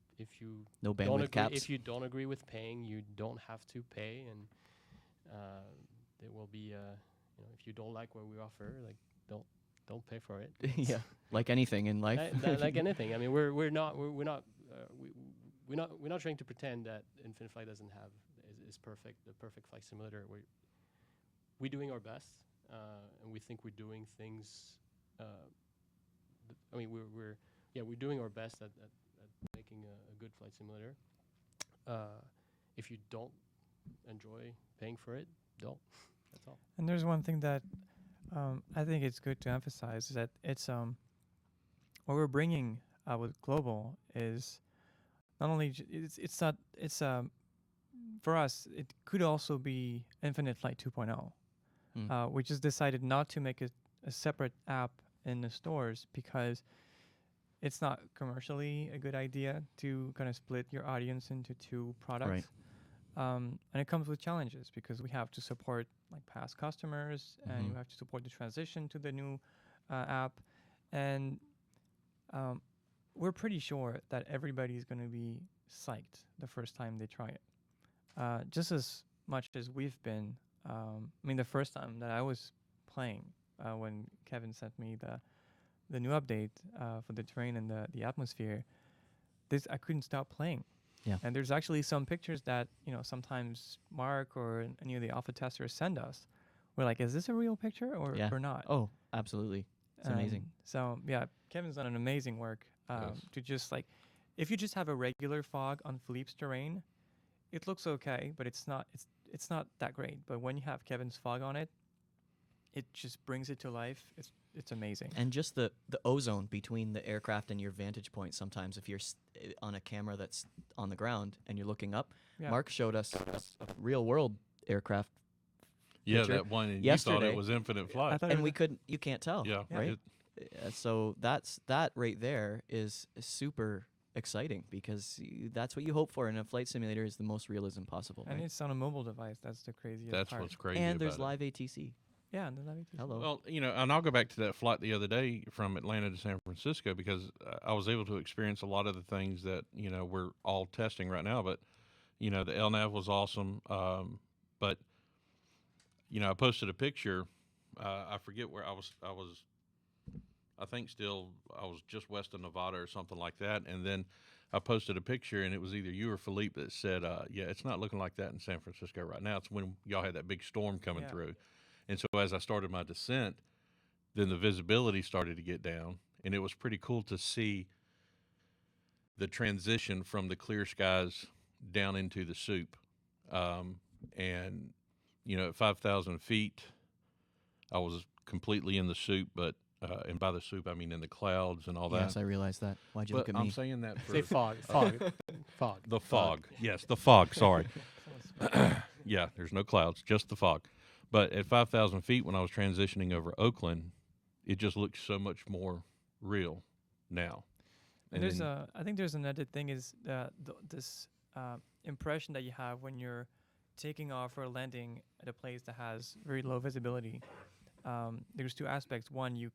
no bandwidth caps. If you don't agree with paying, you don't have to pay, and there will be if you don't like what we offer, like don't pay for it. Yeah, like anything in life. Like anything. I mean, we're not trying to pretend that Infinite Flight doesn't have is perfect, the perfect flight simulator. We're doing our best, and we think we're doing things. We're doing our best at making a good flight simulator. If you don't enjoy paying for it, don't. That's all. And there's one thing that I think it's good to emphasize is that it's what we're bringing with Global is not only for us, it could also be Infinite Flight 2.0. We just decided not to make a separate app in the stores because it's not commercially a good idea to kind of split your audience into two products. Right. And it comes with challenges because we have to support like past customers and Mhm. you have to support the transition to the new app. And we're pretty sure that everybody's going to be psyched the first time they try it. Just as much as we've been. I mean, the first time that I was playing when Kevin sent me the new update for the terrain and the atmosphere, I couldn't stop playing. Yeah. And there's actually some pictures that, sometimes Mark or any of the alpha testers send us. We're like, is this a real picture or not? Oh, absolutely. It's amazing. So, yeah, Kevin's done an amazing work to just like, if you just have a regular fog on Philippe's terrain, it looks okay, but it's not that great. But when you have Kevin's fog on it, it just brings it to life. It's amazing. And just the ozone between the aircraft and your vantage point sometimes if you're on a camera that's on the ground and you're looking up. Yeah. Mark showed us a real world aircraft Yeah, picture that one. And you thought yesterday. it was infinite I flight. thought it and was you can't tell. Yeah, Right? So that right there is super exciting because that's what you hope for in a flight simulator is the most realism possible. and Right? it's on a mobile device. That's the craziest That's part. what's crazy. And there's about live ATC. Yeah, and then Hello. Well, and I'll go back to that flight the other day from Atlanta to San Francisco because I was able to experience a lot of the things that we're all testing right now. But the LNAV was awesome. But I posted a picture. I forget where I was. I think I was just west of Nevada or something like that. And then I posted a picture, and it was either you or Philippe that said, "Yeah, it's not looking like that in San Francisco right now. It's when y'all had that big storm coming Yeah. through." And so as I started my descent, then the visibility started to get down, and it was pretty cool to see the transition from the clear skies down into the soup. And at 5,000 feet, I was completely in the soup, but and by the soup I mean in the clouds and all that. Yes, I realized that. Why'd you But look at I'm me? saying that for Say fog. Fog. the fog. Yes, the fog. Sorry. Yeah, there's no clouds, just the fog. But at 5,000 feet, when I was transitioning over Oakland, it just looked so much more real now. And then- I think there's another thing is this impression that you have when you're taking off or landing at a place that has very low visibility. There's two aspects. One, you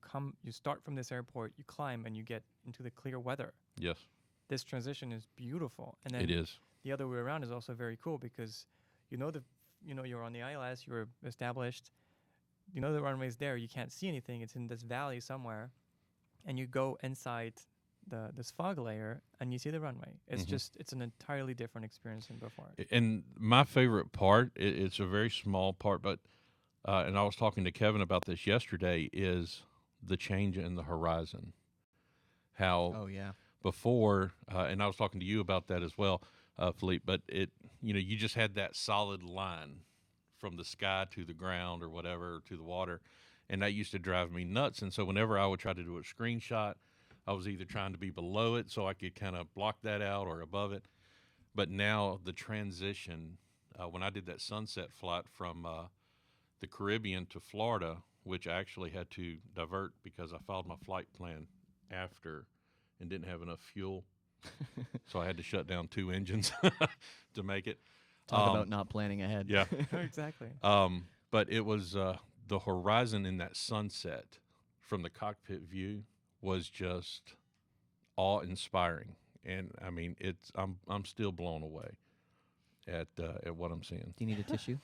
start from this airport, you climb, and you get into the clear weather. Yes, This transition is beautiful, and then it is. the other way around is also very cool because you're on the ILS, you're established, the runway's there, you can't see anything, it's in this valley somewhere, and you go inside this fog layer and you see the runway. It's Mhm. it's an entirely different experience than before. And my favorite part, it's a very small part, but and I was talking to Kevin about this yesterday, is the change in the horizon. How Oh yeah. before, and I was talking to you about that as well, Philippe, but you just had that solid line from the sky to the ground or whatever, to the water, and that used to drive me nuts. And so whenever I would try to do a screenshot, I was either trying to be below it so I could kind of block that out or above it. But now the transition, when I did that sunset flight from the Caribbean to Florida, which I actually had to divert because I filed my flight plan after and didn't have enough fuel. So I had to shut down 2 engines to make it. Talk about not planning ahead. Yeah. Exactly. But it was the horizon in that sunset from the cockpit view was just awe-inspiring, and I mean I'm still blown away at what I'm seeing. Do you need a tissue?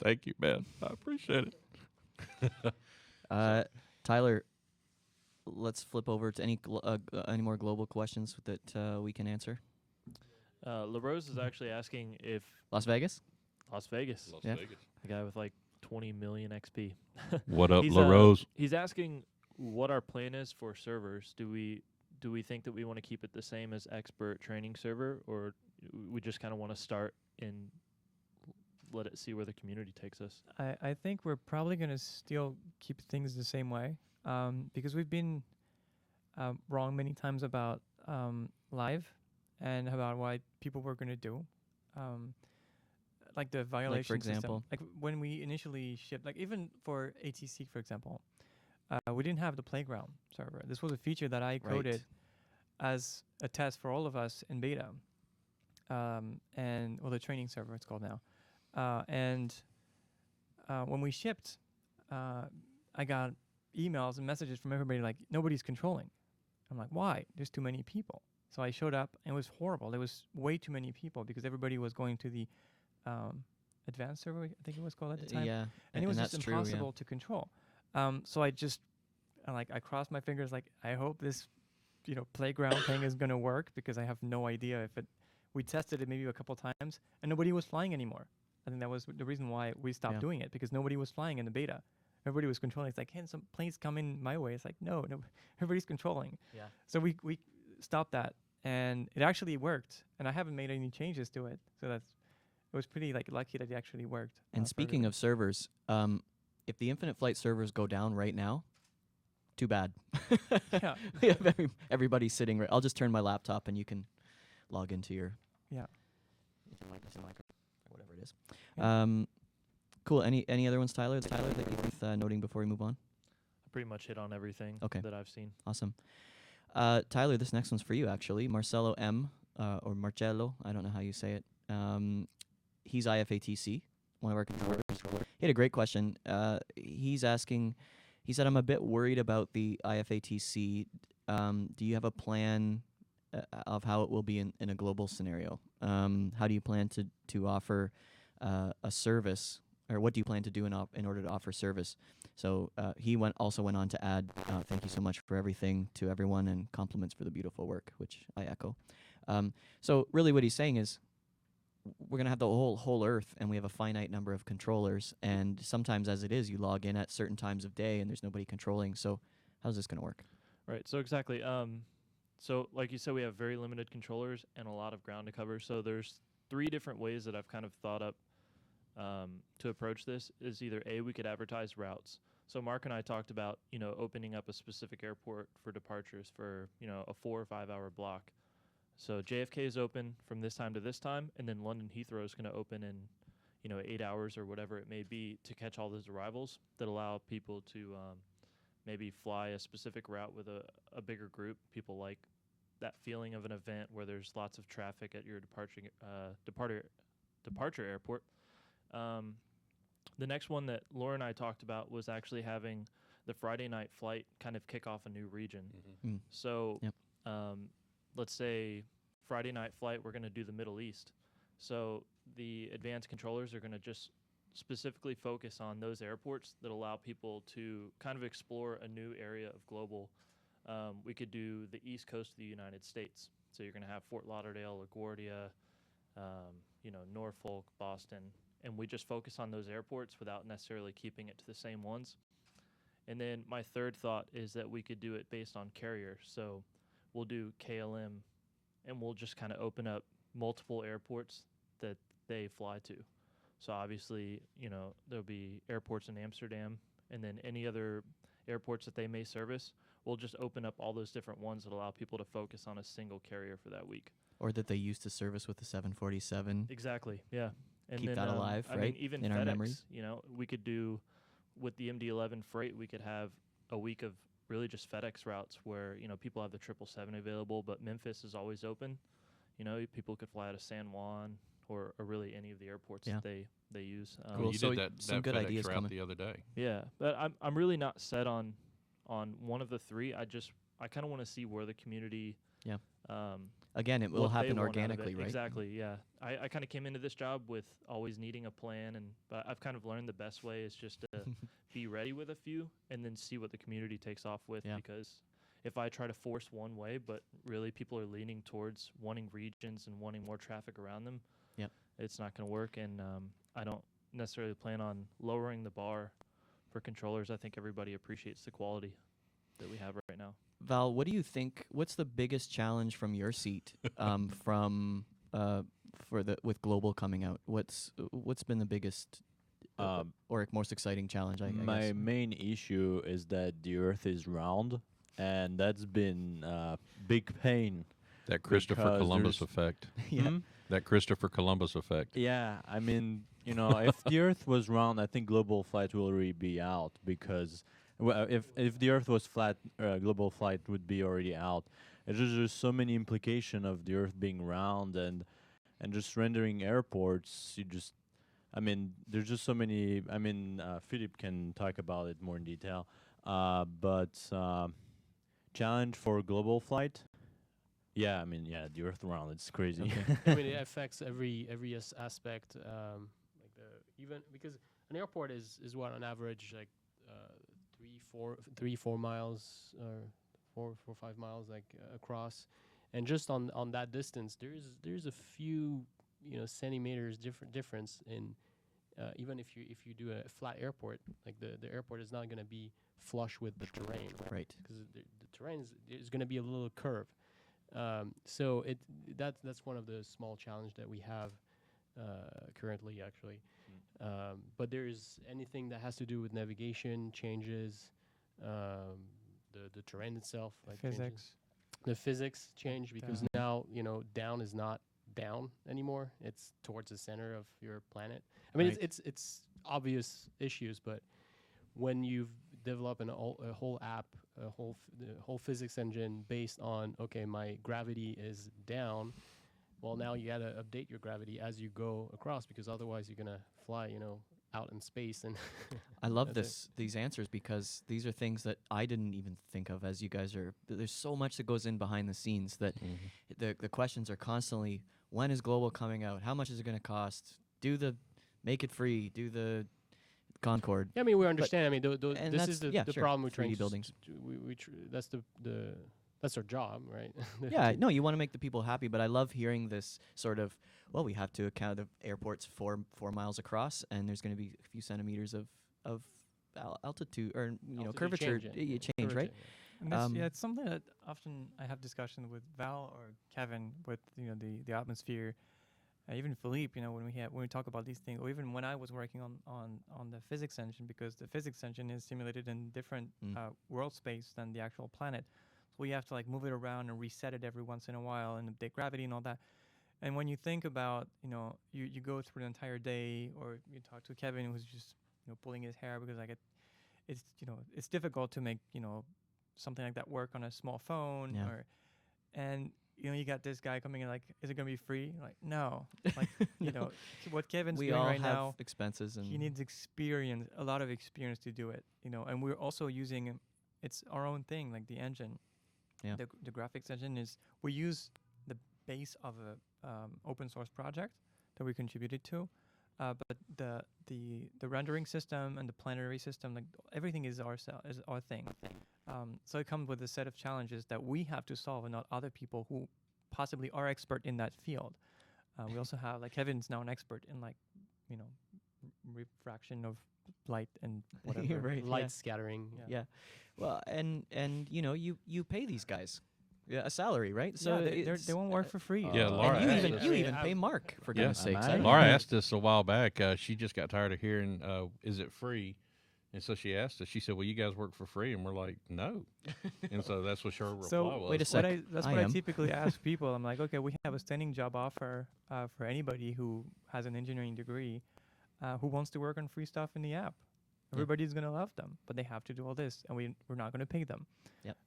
Thank you, man. I appreciate it. Tyler, let's flip over to any more global questions that we can answer. LaRose is actually asking if Las Vegas? Las Vegas, Las Yeah. Vegas. a guy with like 20 million XP. What up, He's, LaRose? He's asking what our plan is for servers. Do we think that we want to keep it the same as expert training server, or we just kind of want to start and let it see where the community takes us? I think we're probably going to still keep things the same way because we've been wrong many times about live and about what people were going to do. Like the violation example? system. Like when we initially shipped, like even for ATC, for example, we didn't have the playground server. This was a feature that I coded as a test for all of us in beta, and the training server it's called now. When we shipped, I got emails and messages from everybody like, nobody's controlling. I'm like, why? There's too many people. So I showed up, and it was horrible. There was way too many people because everybody was going to the advanced server, I think it was called at the time. Yeah, and it was just that's true, impossible to control. So I crossed my fingers, like, I hope this, playground thing is going to work, because I have no idea if it. We tested it maybe a couple times, and nobody was flying anymore. I think that was the reason why we stopped doing it, because nobody was flying in the beta. Everybody was controlling. It's like, can some planes come in my way? It's like, no, everybody's controlling. Yeah. So we stopped that, and it actually worked. And I haven't made any changes to it, so it was pretty lucky that it actually worked. And speaking of servers, if the Infinite Flight servers go down right now, too bad. Yeah. We have everybody sitting right. I'll just turn my laptop, and you can log into your whatever it is. Yeah. Cool. Any other ones, Tyler? That you're worth noting before we move on? I pretty much hit on everything that I've seen. Awesome. Tyler, this next one's for you, actually. Marcelo M, or Marcello, I don't know how you say it. He's IFATC, one of our controllers. He had a great question. He said, I'm a bit worried about the IFATC. Do you have a plan of how it will be in a global scenario? How do you plan to offer a service, or what do you plan to do in order to offer service? So he also went on to add, thank you so much for everything to everyone, and compliments for the beautiful work, which I echo. So really what he's saying is, we're going to have the whole Earth, and we have a finite number of controllers, and sometimes as it is, you log in at certain times of day, and there's nobody controlling. So how's this going to work? Right, so exactly. So like you said, we have very limited controllers and a lot of ground to cover. So there's 3 different ways that I've kind of thought up to approach this. Is either A, we could advertise routes. So Mark and I talked about, opening up a specific airport for departures for, a 4 or 5 hour block. So JFK is open from this time to this time, and then London Heathrow is going to open in, 8 hours or whatever it may be, to catch all those arrivals that allow people to maybe fly a specific route with a bigger group. People like that feeling of an event where there's lots of traffic at your departure airport. The next one that Laura and I talked about was actually having the Friday night flight kind of kick off a new region. Mm-hmm. So let's say Friday night flight, we're going to do the Middle East. So the advanced controllers are going to just specifically focus on those airports that allow people to kind of explore a new area of global. We could do the East Coast of the United States. So you're going to have Fort Lauderdale, LaGuardia, Norfolk, Boston, and we just focus on those airports without necessarily keeping it to the same ones. And then my third thought is that we could do it based on carrier. So we'll do KLM, and we'll just kind of open up multiple airports that they fly to. So obviously, there'll be airports in Amsterdam, and then any other airports that they may service, we'll just open up all those different ones that allow people to focus on a single carrier for that week. Or that they used to service with the 747. Exactly, yeah. And keep then, that alive, right? I mean, even in FedEx, our memory. We could do, with the MD-11 freight, we could have a week of really just FedEx routes where, people have the 777 available, but Memphis is always open. People could fly out of San Juan or really any of the airports that they use. Cool. You So did some that good FedEx ideas route coming. the other day. Yeah, but I'm really not set on one of the 3. I kind of want to see where the community. Yeah. Again, it will what they happen want out of organically, it. right? Exactly. Yeah. I kind of came into this job with always needing a plan, but I've kind of learned the best way is just to be ready with a few and then see what the community takes off with. Yeah. Because if I try to force one way, but really people are leaning towards wanting regions and wanting more traffic around them, it's not going to work. And I don't necessarily plan on lowering the bar for controllers. I think everybody appreciates the quality that we have right now. Val, what do you think? What's the biggest challenge from your seat with Global coming out? What's been the biggest or most exciting challenge? I My guess. main issue is that the Earth is round, and that's been big pain. That Christopher Because Columbus there's- effect. Yeah. That Christopher Columbus effect. Yeah, I mean, if the Earth was round, I think global flight will already be out, because Well, if the Earth was flat, global flight would be already out. It's just so many implication of the Earth being round and just rendering airports. I mean, there's just so many. I mean, Philippe can talk about it more in detail. But challenge for global flight. Yeah, I mean, yeah, the Earth round. It's crazy. I mean, it affects every aspect. Like the even because an airport is what on average like 3-4 miles or 4-5 miles like across, and just on that distance, there's a few centimeters difference in even if you do a flat airport, like the airport is not going to be flush with the terrain, Right. Because the terrain is going to be a little curve. So that's one of the small challenge that we have currently, actually. But there's anything that has to do with navigation changes, the terrain itself, like changes. Physics. The physics change because now down is not down anymore; it's towards the center of your planet. I mean, Right. it's obvious issues, but when you've developed a whole app, the whole physics engine based on my gravity is down. Well, now you gotta update your gravity as you go across because otherwise you're gonna fly, out in space. And I love that's these answers because these are things that I didn't even think of as you guys are. There's so much that goes in behind the scenes that the questions are constantly, when is global coming out? How much is it going to cost? Make it free. Do the Concorde. Yeah, I mean, we understand. I mean, and this that's- is the yeah, sure, problem we're 3D trying to buildings. that's that's our job, right? Yeah, no, you want to make the people happy, but I love hearing this sort of, well, we have to account the airport's 4 miles across, and there's going to be a few centimeters of altitude or Altitude curvature change, right? And this, Um, it's something that often I have discussion with Val or Kevin with the atmosphere, even Philippe. When we talk about these things, or even when I was working on the physics engine, because the physics engine is simulated in different world space than the actual planet, so we have to like move it around and reset it every once in a while and update gravity and all that. And when you think about you go through the entire day, or you talk to Kevin who's just pulling his hair because like it's difficult to make something like that work on a small phone. Yeah. And you got this guy coming in like, is it gonna be free? Like, no. Like what Kevin's we doing all right have now, expenses, and he needs experience, a lot of experience to do it. And we're also using it's our own thing, like the engine. Yeah. The graphics engine we use the base of a open source project that we contributed to, but the rendering system and the planetary system, like everything is our thing. So it comes with a set of challenges that we have to solve, and not other people who possibly are expert in that field. We also have like Kevin's now an expert in like refraction of light and whatever. right, light scattering. Yeah. Well, and you pay these guys a salary, right? So they won't work for free. Yeah, Laura and asked you us- even pay Mark, for Yeah. goodness sakes. Am I? Laura asked us a while back. She just got tired of hearing, "Is it free?" And so she asked us. She said, "Well, you guys work for free," and we're like, "No." And so that's what her reply So was. wait a sec. That's I what I am. typically ask people. I'm like, okay, we have a standing job offer for anybody who has an engineering degree who wants to work on free stuff in the app. Everybody's gonna love them, but they have to do all this, and we're not gonna pay them. Yep.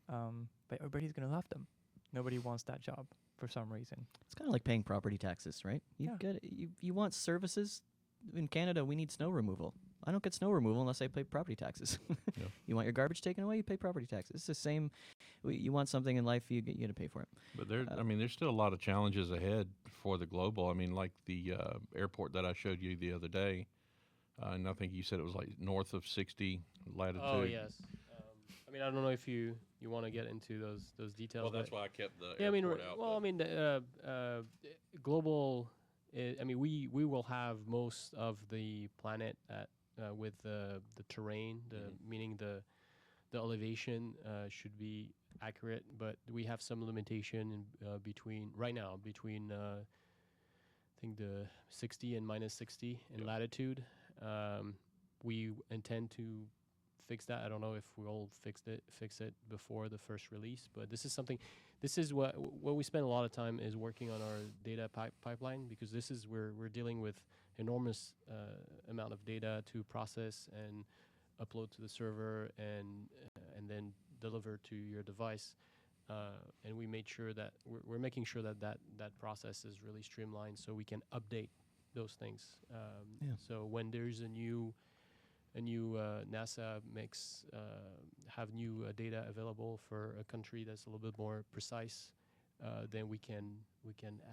But everybody's gonna love them. Nobody wants that job for some reason. It's kind of like paying property taxes, right? You Yeah. get it. You want services. In Canada, we need snow removal. I don't get snow removal unless I pay property taxes. Yeah. You want your garbage taken away, you pay property taxes. It's the same. You want something in life, you got to pay for it. But there's still a lot of challenges ahead for the global. I mean, like the airport that I showed you the other day, and I think you said it was like north of 60 latitude. Oh yes. I mean, I don't know if you want to get into those details. Well, that's but why I kept the yeah, I mean, airport out. well, I but- mean, global. I mean, we will have most of the planet with the terrain, meaning the elevation should be accurate, but we have some limitation between I think the 60 and minus 60 in latitude. We intend to fix that. I don't know if we'll fix it before the first release, but this is something. This is what we spend a lot of time is working on our data pipeline, because this is where we're dealing with enormous amount of data to process and upload to the server and then deliver to your device. And we made sure that we're making sure that process is really streamlined, so we can update those things. So when there's a new NASA have new data available for a country that's a little bit more precise, then we can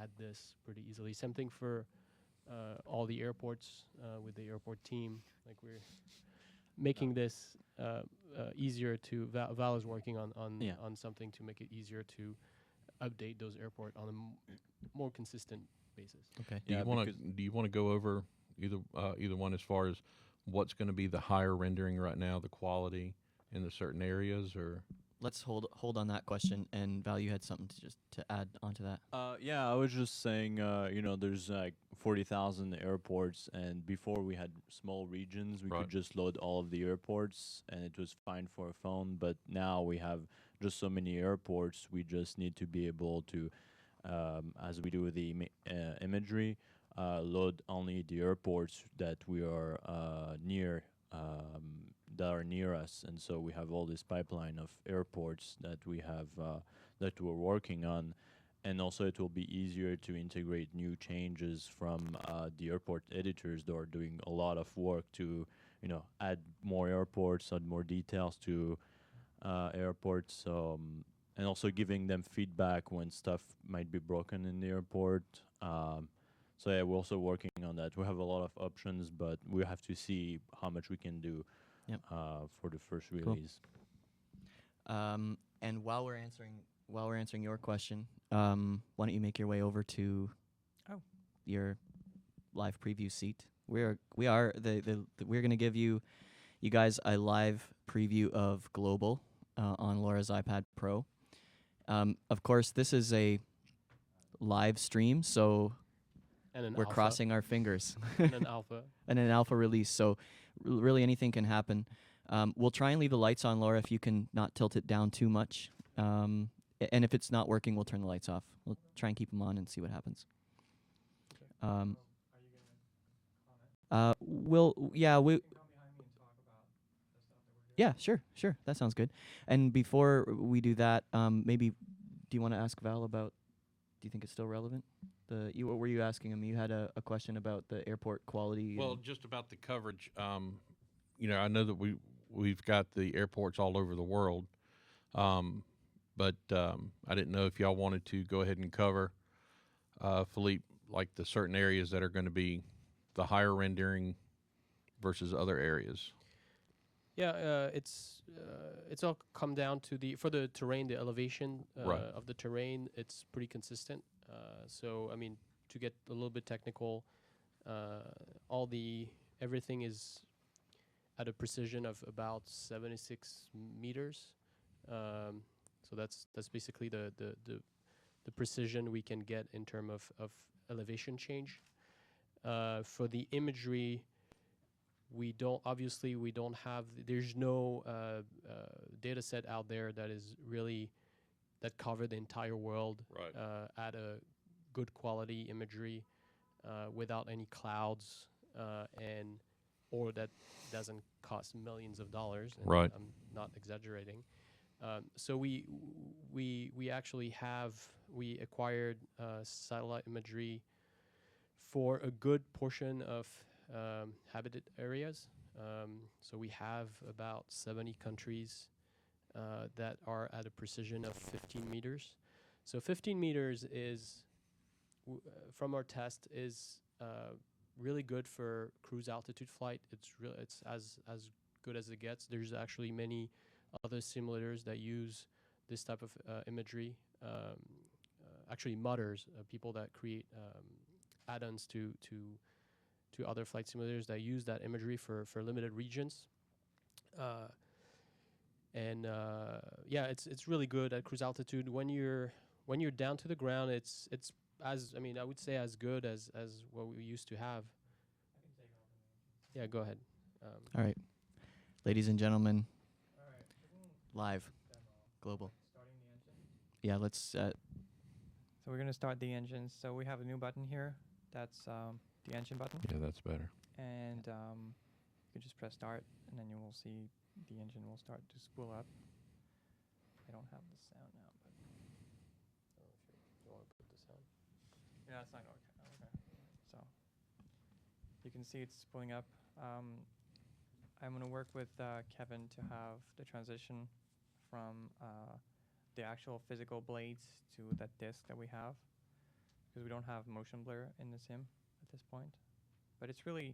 add this pretty easily. Same thing for all the airports with the airport team. Like we're making this easier to Val is working on something to make it easier to update those airport on a more consistent basis. Okay. Do you want to go over either one as far as what's going to be the higher rendering right now, the quality in the certain areas, or? Let's hold on that question, and Val, you had something to add onto that. Yeah, I was just saying, there's like 40,000 airports, and before we had small regions, we could just load all of the airports, and it was fine for a phone. But now we have just so many airports, we just need to be able to, as we do with the imagery, load only the airports that we are near. That are near us, and so we have all this pipeline of airports that we have that we're working on, and also it will be easier to integrate new changes from the airport editors that are doing a lot of work to add more airports, add more details to airports, and also giving them feedback when stuff might be broken in the airport. So yeah, we're also working on that. We have a lot of options, but we have to see how much we can do. For the first release. Cool. And while we're answering your question, why don't you make your way over to your live preview seat? We're going to give you guys a live preview of Global on Laura's iPad Pro. Of course, this is a live stream, so we're crossing our fingers. And an alpha. And an alpha release, so really anything can happen. We'll try and leave the lights on, Laura, if you can not tilt it down too much. And if it's not working, we'll turn the lights off. We'll try and keep them on and see what happens. Yeah, sure. That sounds good. And before we do that, maybe do you want to ask Val about? Do you think it's still relevant? What were you asking him? You had a question about the airport quality. Well, just about the coverage. I know that we've got the airports all over the world, but I didn't know if y'all wanted to go ahead and cover, Philippe, like the certain areas that are going to be the higher rendering versus other areas. Yeah, it's all come down to for the terrain, the elevation of the terrain. It's pretty consistent. So I mean, to get a little bit technical, everything is at a precision of about 76 meters. So that's basically the precision we can get in terms of elevation change. For the imagery, there's no data set out there that cover the entire world at a good quality imagery without any clouds or that doesn't cost millions of dollars. Right. I'm not exaggerating. So we actually we acquired satellite imagery for a good portion of habited areas. So we have about 70 countries that are at a precision of 15 meters. So 15 meters is, from our test, is really good for cruise altitude flight. It's as good as it gets. There's actually many other simulators that use this type of imagery. Actually, modders, people that create add-ons to other flight simulators that use that imagery for limited regions. It's really good at cruise altitude. When you're down to the ground, it's I would say as good as what we used to have. Yeah, go ahead. All right, ladies and gentlemen, live, Global. Yeah, let's. So we're gonna start the engines. So we have a new button here. That's the engine button. Yeah, that's better. And could just press start, and then you will see the engine will start to spool up. I don't have the sound now, but You want to put the sound? yeah, it's not okay. So you can see it's spooling up. I'm going to work with Kevin to have the transition from the actual physical blades to that disc that we have, because we don't have motion blur in the sim at this point. But it's really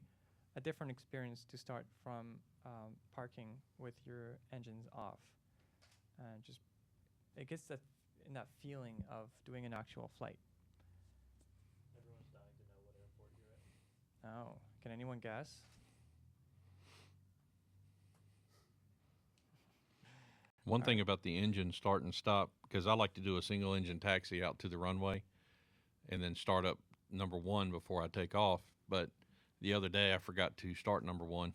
a different experience to start from parking with your engines off. And just, it gets that in that feeling of doing an actual flight. Everyone's dying to know what airport you're at. Oh, can anyone guess? One thing about the engine start and stop, because I like to do a single engine taxi out to the runway and then start up number one before I take off. But the other day I forgot to start number one.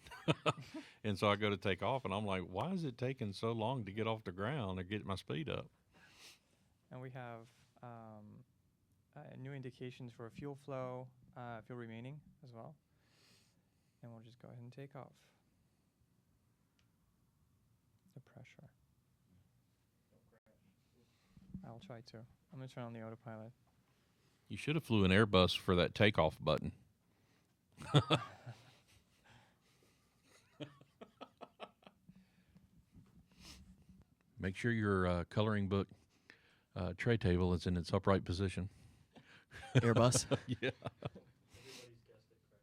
And so I go to take off and I'm like, why is it taking so long to get off the ground or get my speed up? And we have new indications for fuel flow, fuel remaining as well. And we'll just go ahead and take off. The pressure. I'll try to. I'm going to turn on the autopilot. You should have flew an Airbus for that takeoff button. Make sure your coloring book tray table is in its upright position. Airbus. Yeah. Everybody's guessed it correctly.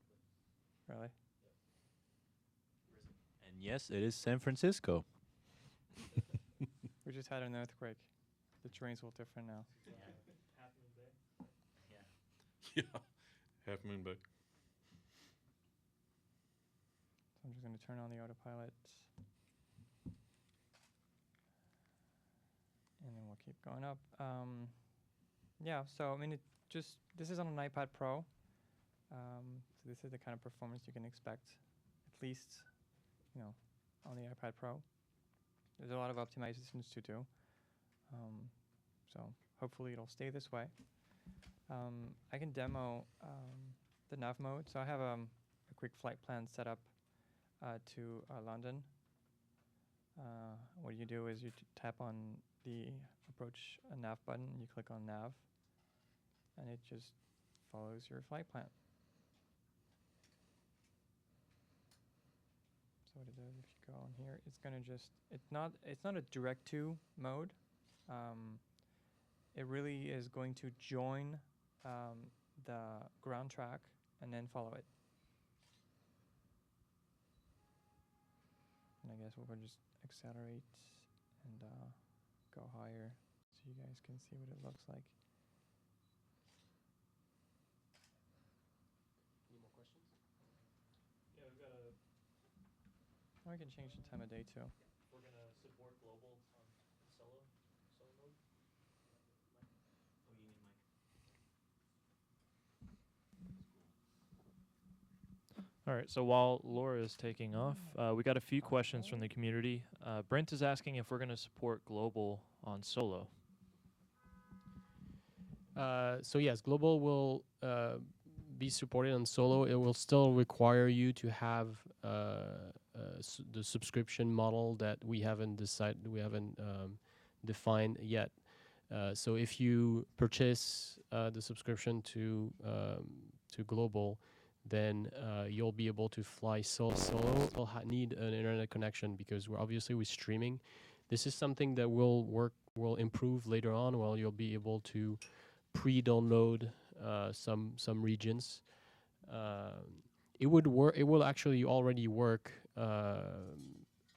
Really? And yes, it is San Francisco. We just had an earthquake. The terrain's a little different now. Half Moon Bay. Yeah. Half Moon Bay. So I'm just going to turn on the autopilot. And then we'll keep going up. Yeah, so I mean, this is on an iPad Pro. So this is the kind of performance you can expect, at least, on the iPad Pro. There's a lot of optimizations to do. So hopefully it'll stay this way. I can demo the nav mode. So I have a quick flight plan set up to London. What you do is you tap on the approach nav button, you click on nav, and it just follows your flight plan. So what it does, if you go on here, it's gonna just, it's not a direct to mode. It really is going to join the ground track and then follow it. And I guess we'll just accelerate and go higher so you guys can see what it looks like. Any more questions? Yeah, we've got a. Or I can change the time of day too. We're gonna support global on solo mode. Oh, you need mic. All right. So while Laura is taking off, we got a few questions from the community. Brent is asking if we're gonna support global on solo. So yes, Global will be supported on solo. It will still require you to have the subscription model that we haven't defined yet. So if you purchase the subscription to Global, then you'll be able to fly solo. You'll need an internet connection because we're streaming. This is something that will improve later on. Well, you'll be able to pre-download some regions. It would work. It will actually already work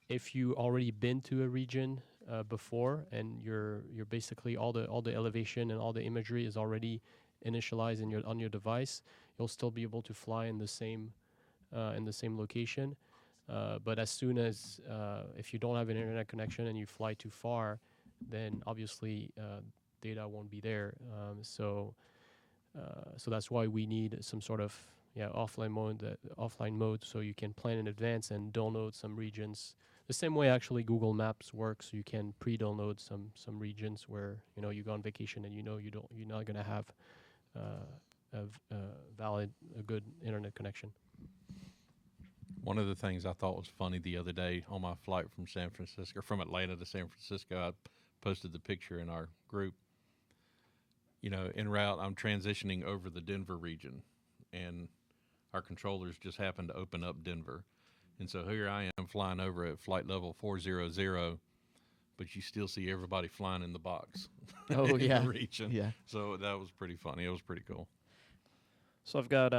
if you already been to a region before, and you're basically all the elevation and all the imagery is already initialized on your device. You'll still be able to fly in the same location. But as soon as if you don't have an internet connection and you fly too far, then obviously data won't be there. So that's why we need some sort of offline mode, so you can plan in advance and download some regions. The same way actually Google Maps works. You can pre-download some regions where you go on vacation and you're not gonna have a good internet connection. One of the things I thought was funny the other day on my flight from Atlanta to San Francisco, I posted the picture in our group. En route, I'm transitioning over the Denver region, and our controllers just happened to open up Denver. And so here I am flying over at flight level 400, but you still see everybody flying in the box. Oh, in yeah. the region. Yeah. So that was pretty funny. It was pretty cool. So I've got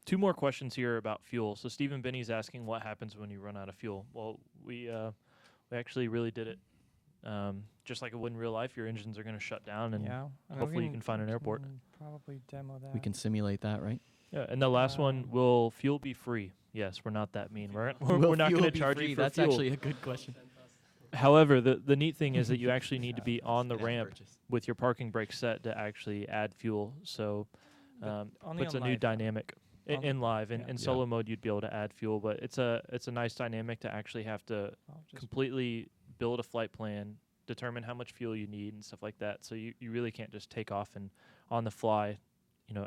2 more questions here about fuel. So Stephen Binney's asking what happens when you run out of fuel. Well, we actually really did it. Just like it would in real life, your engines are going to shut down, and hopefully you can find an airport. Probably demo that. We can simulate that, right? Yeah, and the last one, will fuel be free? Yes, we're not that mean. We're Will not fuel going to be charge free? you for That's fuel. actually a good question. However, the neat thing is that you actually need to be on the ramp with your parking brake set to actually add fuel. So only puts a on new live. dynamic in live. In Yeah. solo mode, you'd be able to add fuel, but it's a nice dynamic to actually have to completely build a flight plan, determine how much fuel you need and stuff like that. So you really can't just take off and on the fly,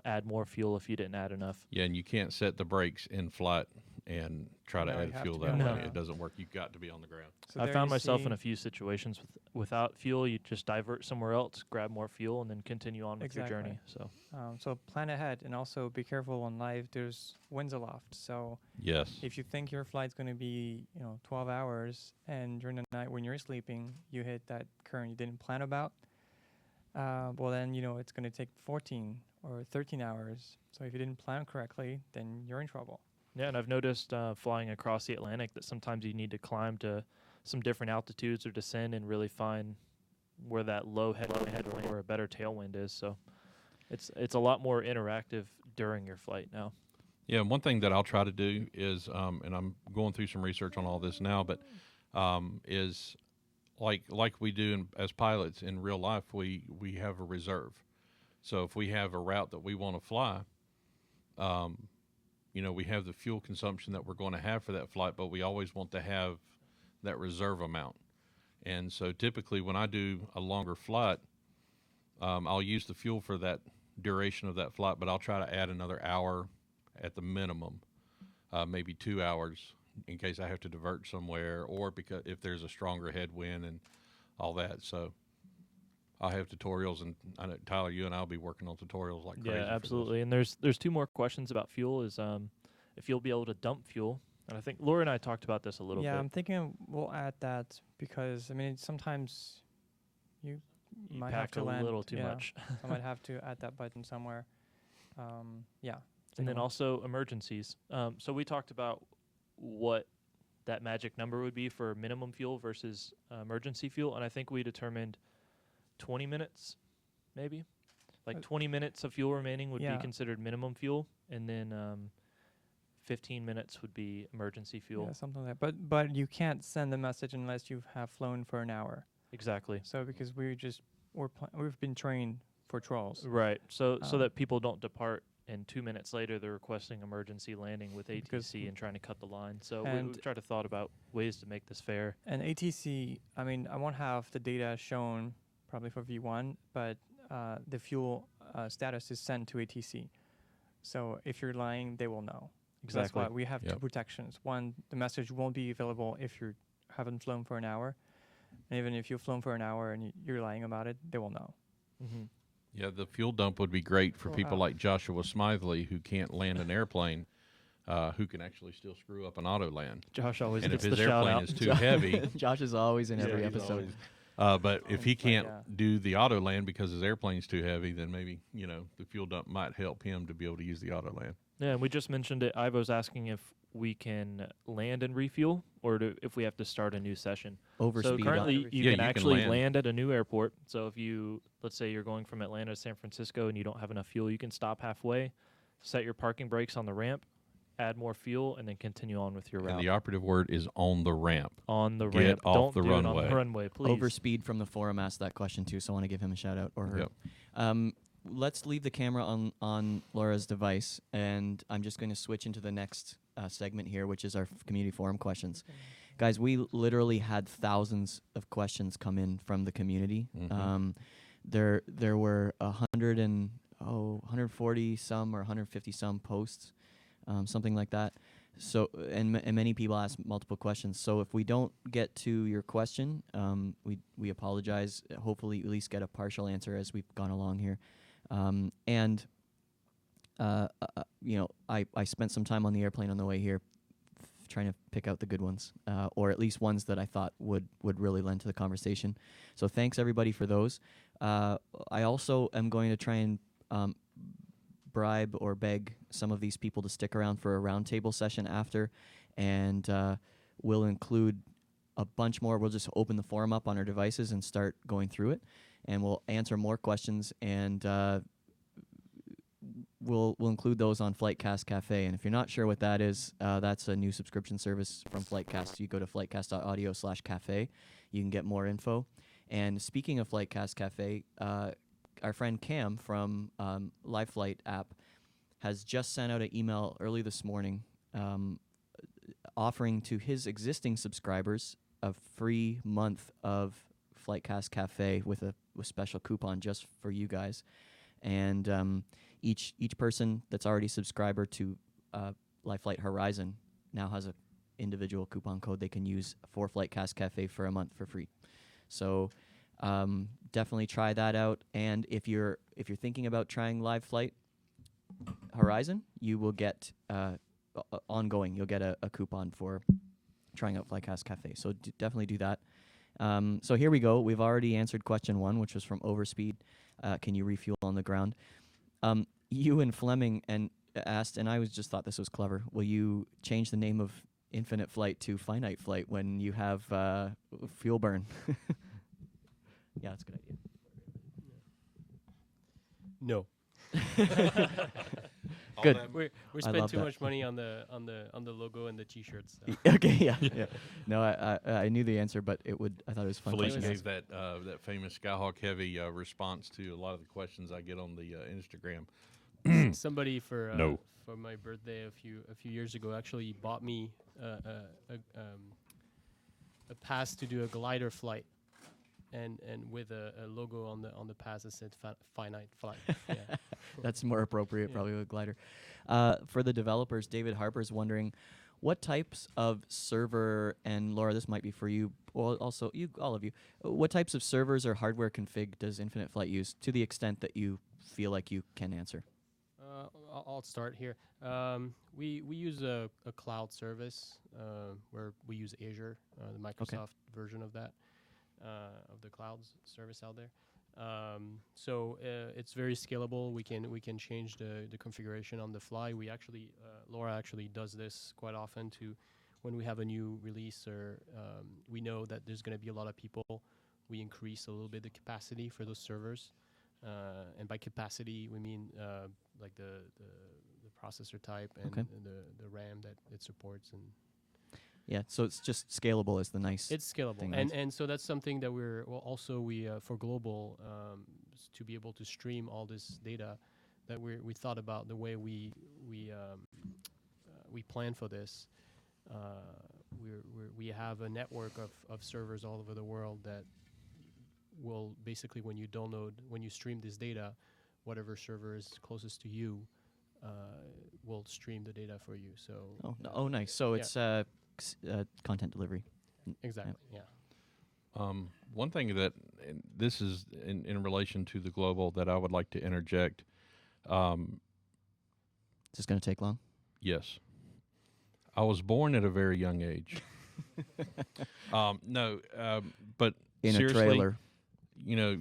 add more fuel if you didn't add enough. Yeah, and you can't set the brakes in flight and try to No, you add have fuel to be that on way. the ground. It doesn't work. You've got to be on the ground. So I there found you myself in see- a few situations without fuel. You just divert somewhere else, grab more fuel, and then continue on with your journey. So So plan ahead, and also be careful on live. There's winds aloft, so Yes. if you think your flight's going to be 12 hours, and during the night when you're sleeping you hit that current you didn't plan about, well then it's going to take 14 or 13 hours. So if you didn't plan correctly, then you're in trouble. yeah, and I've noticed flying across the Atlantic that sometimes you need to climb to some different altitudes or descend and really find where that low headwind or a better tailwind is. So it's a lot more interactive during your flight now. Yeah, and one thing that I'll try to do is, and I'm going through some research on all this now, but is like we do as pilots in real life, we have a reserve. So if we have a route that we want to fly, we have the fuel consumption that we're going to have for that flight, but we always want to have that reserve amount. And so typically when I do a longer flight, I'll use the fuel for that duration of that flight, but I'll try to add another hour at the minimum, maybe 2 hours in case I have to divert somewhere, or because if there's a stronger headwind and all that. So I'll have tutorials, and I know, Tyler, you and I'll be working on tutorials like crazy. Yeah, for absolutely. And there's 2 more questions about fuel. Is if you'll be able to dump fuel, and I think Laura and I talked about this a little Yeah, bit. I'm thinking we'll add that because sometimes you might have pack to a land little too much. I might have to add that button somewhere. Yeah. And then also emergencies. So we talked about what that magic number would be for minimum fuel versus emergency fuel, and I think we determined 20 minutes, maybe. Like 20 minutes of fuel remaining would be considered minimum fuel, and then 15 minutes would be emergency fuel. Yeah, something like that. But you can't send the message unless you have flown for an hour. Exactly. So because we've been trained for trolls. Right. So that people don't depart and 2 minutes later they're requesting emergency landing with ATC and trying to cut the line. So we've tried to thought about ways to make this fair. And ATC, I won't have the data shown probably for V1, but the fuel status is sent to ATC. So if you're lying, they will know. Exactly. That's why we have 2 protections. One, the message won't be available if you haven't flown for an hour. And even if you've flown for an hour and you're lying about it, they will know. Mm-hmm. Yeah, the fuel dump would be great for people like Joshua Smythley who can't land an airplane, who can actually still screw up an auto land. Josh always and gets if the his shout airplane out. is too heavy, Josh is always in every he's episode. but if he can't do the auto land because his airplane's too heavy, then maybe the fuel dump might help him to be able to use the auto land. Yeah, and we just mentioned it. Ivo's asking if we can land and refuel, or if we have to start a new session. Overspeed. So currently, you you can can actually land. land at a new airport. So if let's say you're going from Atlanta to San Francisco and you don't have enough fuel, you can stop halfway, set your parking brakes on the ramp, add more fuel, and then continue on with your route. And the operative word is on the ramp. On the Get ramp. off Don't the do it on runway. the runway, please. Overspeed from the forum asked that question too, so I want to give him a shout out, or her. Yep. Let's leave the camera on Laura's device, and I'm just going to switch into the next segment here, which is our community forum questions. Guys, we literally had thousands of questions come in from the community. Mm-hmm. There were 140 some or 150 some posts, something like that. and many people ask multiple questions. So if we don't get to your question, we apologize. Hopefully, you at least get a partial answer as we've gone along here. I spent some time on the airplane on the way here, trying to pick out the good ones, or at least ones that I thought would really lend to the conversation. So thanks everybody for those. I also am going to try and bribe or beg some of these people to stick around for a roundtable session after, and we'll include a bunch more. We'll just open the forum up on our devices and start going through it, and we'll answer more questions, and we'll include those on FlightCast Cafe. And if you're not sure what that is, that's a new subscription service from FlightCast. You go to flightcast.audio/cafe. You can get more info. And speaking of FlightCast Cafe, our friend Cam from Live Flight app has just sent out an email early this morning offering to his existing subscribers a free month of FlightCast Cafe with a special coupon just for you guys. And each person that's already subscriber to Live Flight Horizon now has an individual coupon code they can use for FlightCast Cafe for a month for free. So definitely try that out. And if you're thinking about trying Live Flight Horizon, you will get ongoing. You'll get a coupon for trying out FlightCast Cafe. So definitely do that. So here we go. We've already answered question 1, which was from Overspeed. Can you refuel on the ground? You and Fleming asked, and I just thought this was clever. Will you change the name of Infinite Flight to Finite Flight when you have fuel burn? Yeah, that's a good idea. No. Good. We I spent love too that. much money on the logo and the T-shirts. So. Okay, yeah. No, I knew the answer, but I thought it was fun. Felicia question to gave that famous Skyhawk Heavy response to a lot of the questions I get on the Instagram. Somebody for No. for my birthday a few years ago actually bought me a pass to do a glider flight, and with a logo on the pass that said Finite Flight. Yeah. That's more appropriate, Yeah. probably with glider. For the developers, David Harper's wondering what types of server, and Laura, this might be for you, or also all of you. What types of servers or hardware config does Infinite Flight use, to the extent that you feel like you can answer? I'll start here. We use a cloud service where we use Azure, the Microsoft version of that, of the cloud service out there. So it's very scalable. We can change the configuration on the fly. We actually Laura actually does this quite often to when we have a new release or we know that there's going to be a lot of people. We increase a little bit the capacity for those servers, and by capacity we mean like the processor type and the RAM that it supports. And yeah, so it's just scalable is the nice. It's scalable, thing, and so that's something that we for Global to be able to stream all this data that we thought about the way we plan for this. We have a network of servers all over the world that will basically when you stream this data, whatever server is closest to you will stream the data for you. So nice. So it's content delivery. Exactly. Yeah. One thing that, and this is in relation to the Global, that I would like to interject. Is this going to take long? Yes. I was born at a very young age. But In seriously, a trailer. You know,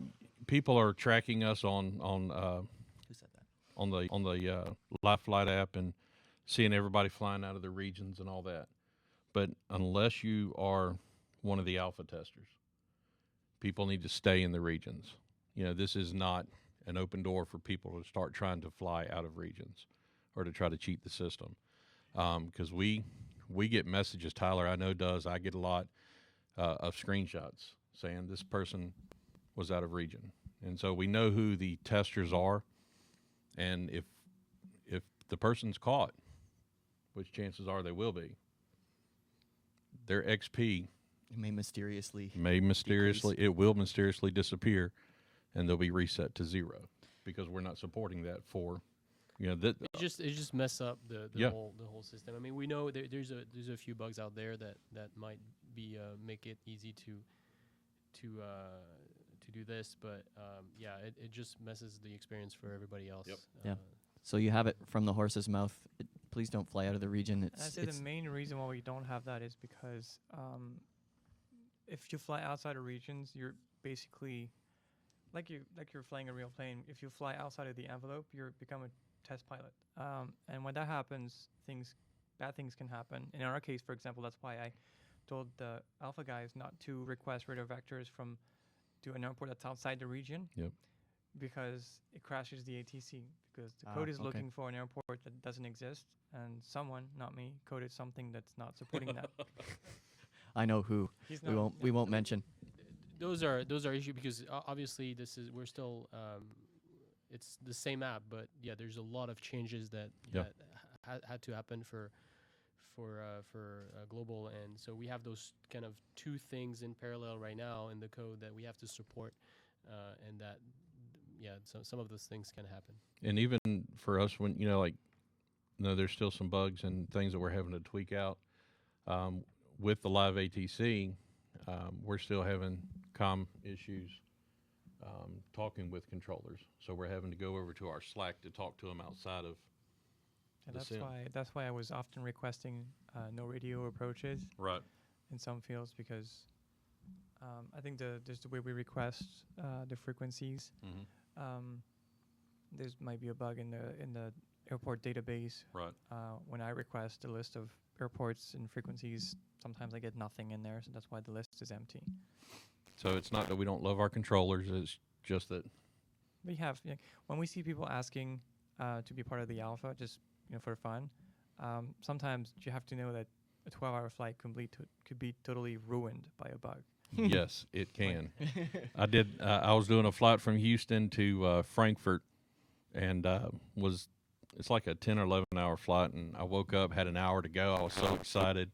people are tracking us on Who said that? on the Live Flight app and seeing everybody flying out of the regions and all that. But unless you are one of the alpha testers, people need to stay in the regions. You know, this is not an open door for people to start trying to fly out of regions or to try to cheat the system. Because we get messages, Tyler, I know does, I get a lot of screenshots saying this person was out of region. And so we know who the testers are. And if the person's caught, which chances are they will be, their XP It mysteriously it will mysteriously disappear, and they'll be reset to 0 because we're not supporting that for that It just mess up the Yeah. whole system. I mean, we know there's a few bugs out there that might be make it easy to do this, but yeah, it just messes the experience for everybody else. Yep. Yeah. So you have it from the horse's mouth. Please don't fly out of the region. I'd say the main reason why we don't have that is because if you fly outside of regions, you're basically like you're flying a real plane. If you fly outside of the envelope, you become a test pilot. And when that happens, bad things can happen. In our case, for example, that's why I told the Alpha guys not to request radar vectors to an airport that's outside the region. Yep. Because it crashes the ATC. Because the code is looking for an airport that doesn't exist, and someone, not me, coded something that's not supporting that. I know who. We won't mention. Those are issues because obviously we're still it's the same app, but yeah, there's a lot of changes that had to happen for Global, and so we have those kind of two things in parallel right now in the code that we have to support, and that some of those things can happen. And even for us, when there's still some bugs and things that we're having to tweak out with the live ATC. We're still having comm issues talking with controllers, so we're having to go over to our Slack to talk to them outside of. And that's why I was often requesting no radio approaches. Right. In some fields, because I think there's the way we request the frequencies. Mm-hmm. There might be a bug in the airport database. Right. When I request a list of airports and frequencies, sometimes I get nothing in there, so that's why the list is empty. So it's not that we don't love our controllers; it's just that we have when we see people asking to be part of the alpha, just for fun. Sometimes you have to know that a 12-hour flight could be totally ruined by a bug. Yes, it can. I did. I was doing a flight from Houston to Frankfurt, and it's like a 10 or 11-hour flight. And I woke up, had an hour to go. I was so excited,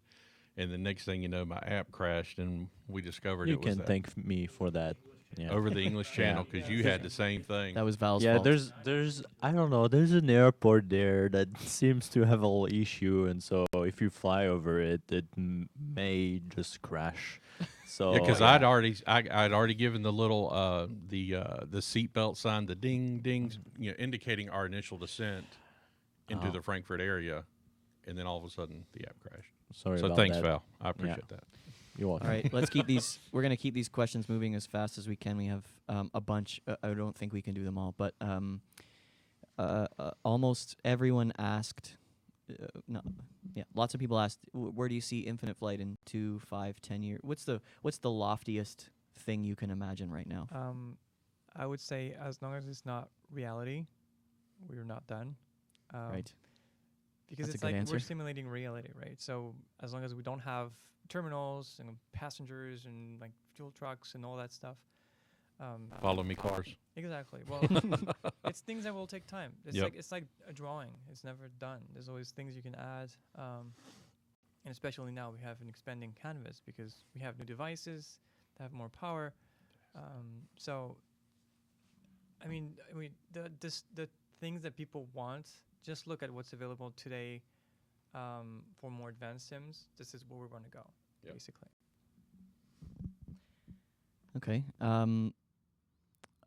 and the next thing you know, my app crashed, and we discovered You it was can thank me for that. Yeah. over the English channel because you had the same thing. That was Val's Yeah, fault. there's I don't know, there's an airport there that seems to have a little issue, and so if you fly over it, it may just crash. So Yeah, because I'd already given the little the seatbelt sign, the ding dings, indicating our initial descent into the Frankfurt area, and then all of a sudden the app crashed. Sorry So about thanks, that. Val. I appreciate that. You're welcome. All right, let's keep these. We're going to keep these questions moving as fast as we can. We have a bunch. I don't think we can do them all, but almost everyone asked. Lots of people asked, where do you see infinite flight in 2, 5, 10 years? What's the loftiest thing you can imagine right now? I would say as long as it's not reality, we're not done. Right. Because That's it's a good like answer. we're simulating reality, right? So as long as we don't have terminals and passengers and like fuel trucks and all that stuff. Follow me, cars. Exactly. Well, it's things that will take time. It's like a drawing. It's never done. There's always things you can add, and especially now we have an expanding canvas because we have new devices that have more power. So, I mean, the things that people want. Just look at what's available today for more advanced sims. This is where we want to go, basically. Okay.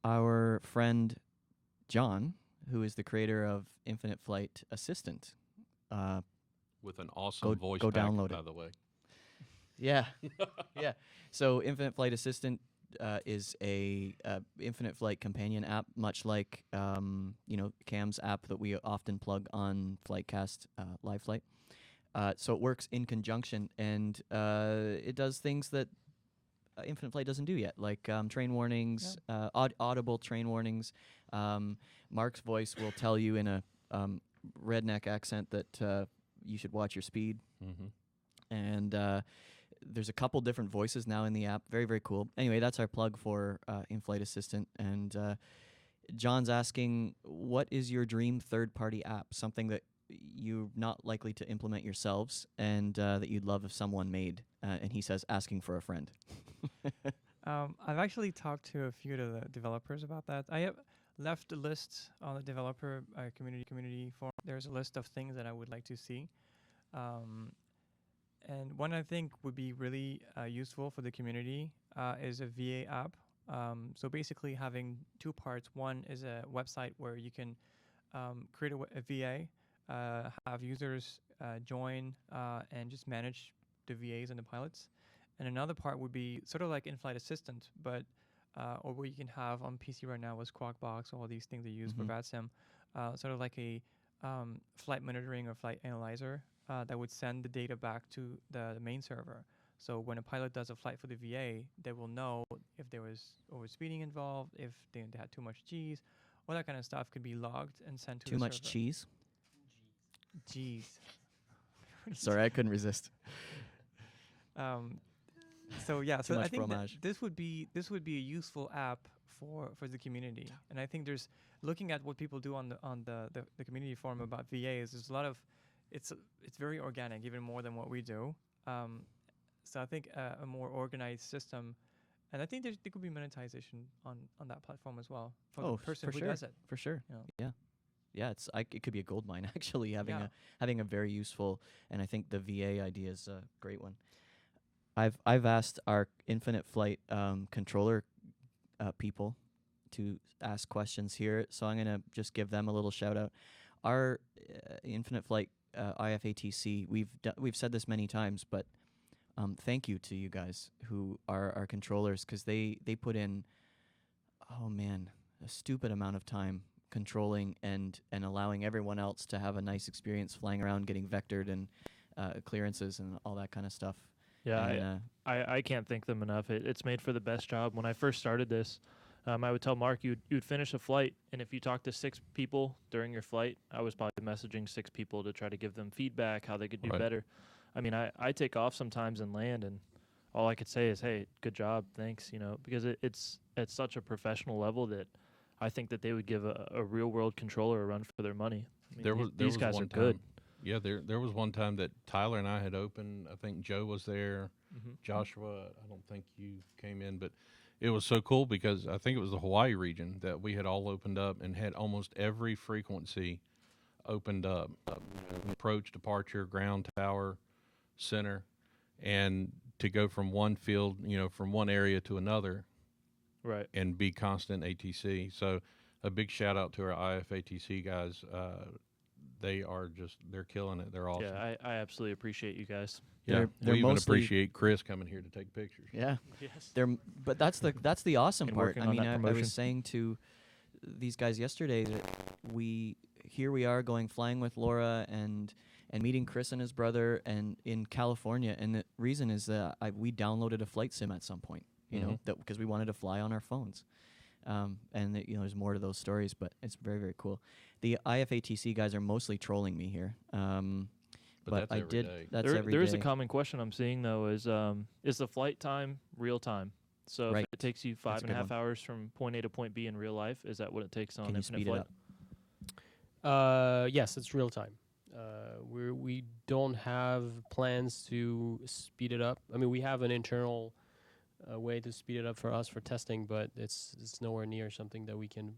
Our friend John, who is the creator of Infinite Flight Assistant, With an awesome voice go pack, download it. by the way. Yeah. So Infinite Flight Assistant is a Infinite Flight companion app, much like Cam's app that we often plug on FlightCast Live Flight. So it works in conjunction, and it does things that Infinite Flight doesn't do yet, like train warnings, audible train warnings. Mark's voice will tell you in a redneck accent that you should watch your speed. Mm-hmm. And there's a couple different voices now in the app. Very, very cool. Anyway, that's our plug for In-Flight Assistant. And John's asking, what is your dream third-party app? Something that you're not likely to implement yourselves and that you'd love if someone made. And he says, asking for a friend. I've actually talked to a few of the developers about that. I have left a list on the developer community forum. There's a list of things that I would like to see. And one I think would be really useful for the community is a VA app. So basically having two parts. One is a website where you can create a VA, have users join and just manage the VAs and the pilots. And another part would be sort of like in-flight assistant, but or what you can have on PC right now with Squawkbox, all these things they use for VATSIM, sort of like a flight monitoring or flight analyzer that would send the data back to the main server. So when a pilot does a flight for the VA, they will know if there was overspeeding involved, if they had too much G's, all that kind of stuff could be logged and sent to the Too much server. cheese? G's. Sorry, I couldn't resist. So yeah, Too so much I think fromage. this would be a useful app for the community, and I think there's looking at what people do on the community forum about VAs. There's a lot of it's very organic, even more than what we do. So I think a more organized system, and I think there could be monetization on that platform as well for the person who does it. For sure. You know. Yeah. Yeah, it could be a gold mine actually having Yeah. having a very useful, and I think the VA idea is a great one. I've asked our Infinite Flight controller people to ask questions here, so I'm gonna just give them a little shout out. Our Infinite Flight IFATC, we've said this many times, but thank you to you guys who are our controllers, because they put in, oh man, a stupid amount of time controlling and allowing everyone else to have a nice experience flying around, getting vectored and clearances and all that kind of stuff. Yeah, And, I can't thank them enough. It's made for the best job. When I first started this, I would tell Mark you'd finish a flight, and if you talk to 6 people during your flight, I was probably messaging 6 people to try to give them feedback, how they could do better. I mean, I take off sometimes and land, and all I could say is, hey, good job, thanks, because it's at such a professional level that I think that they would give a real-world controller a run for their money. I mean, these guys are good. Yeah, there was one time that Tyler and I had opened. I think Joe was there. Joshua, I don't think you came in, but it was so cool because I think it was the Hawaii region that we had all opened up and had almost every frequency opened up. Approach, departure, ground tower, center, and to go from one field, from one area to another, right, and be constant ATC. So a big shout out to our IFATC guys. They're killing it. They're awesome. Yeah, I absolutely appreciate you guys. Yeah, They're we even mostly- appreciate Chris coming here to take pictures. Yeah. Yes. But that's the awesome And part. working I on mean, that I promotion. was saying to these guys yesterday that here we are going flying with Laura and meeting Chris and his brother and in California, and the reason is that we downloaded a flight sim at some point, that because we wanted to fly on our phones. And there's more to those stories, but it's very, very cool. The IFATC guys are mostly trolling me here. But that's I every did. day. That's There every is a day. common question I'm seeing though is the flight time real time? So Right. if it takes you That's a 5.5 good one. hours from point A to point B in real life, is that what it takes on Can you Infinite speed it Flight? up? Yes, it's real time. We don't have plans to speed it up. I mean, we have an internal way to speed it up for us for testing, but it's nowhere near something that we can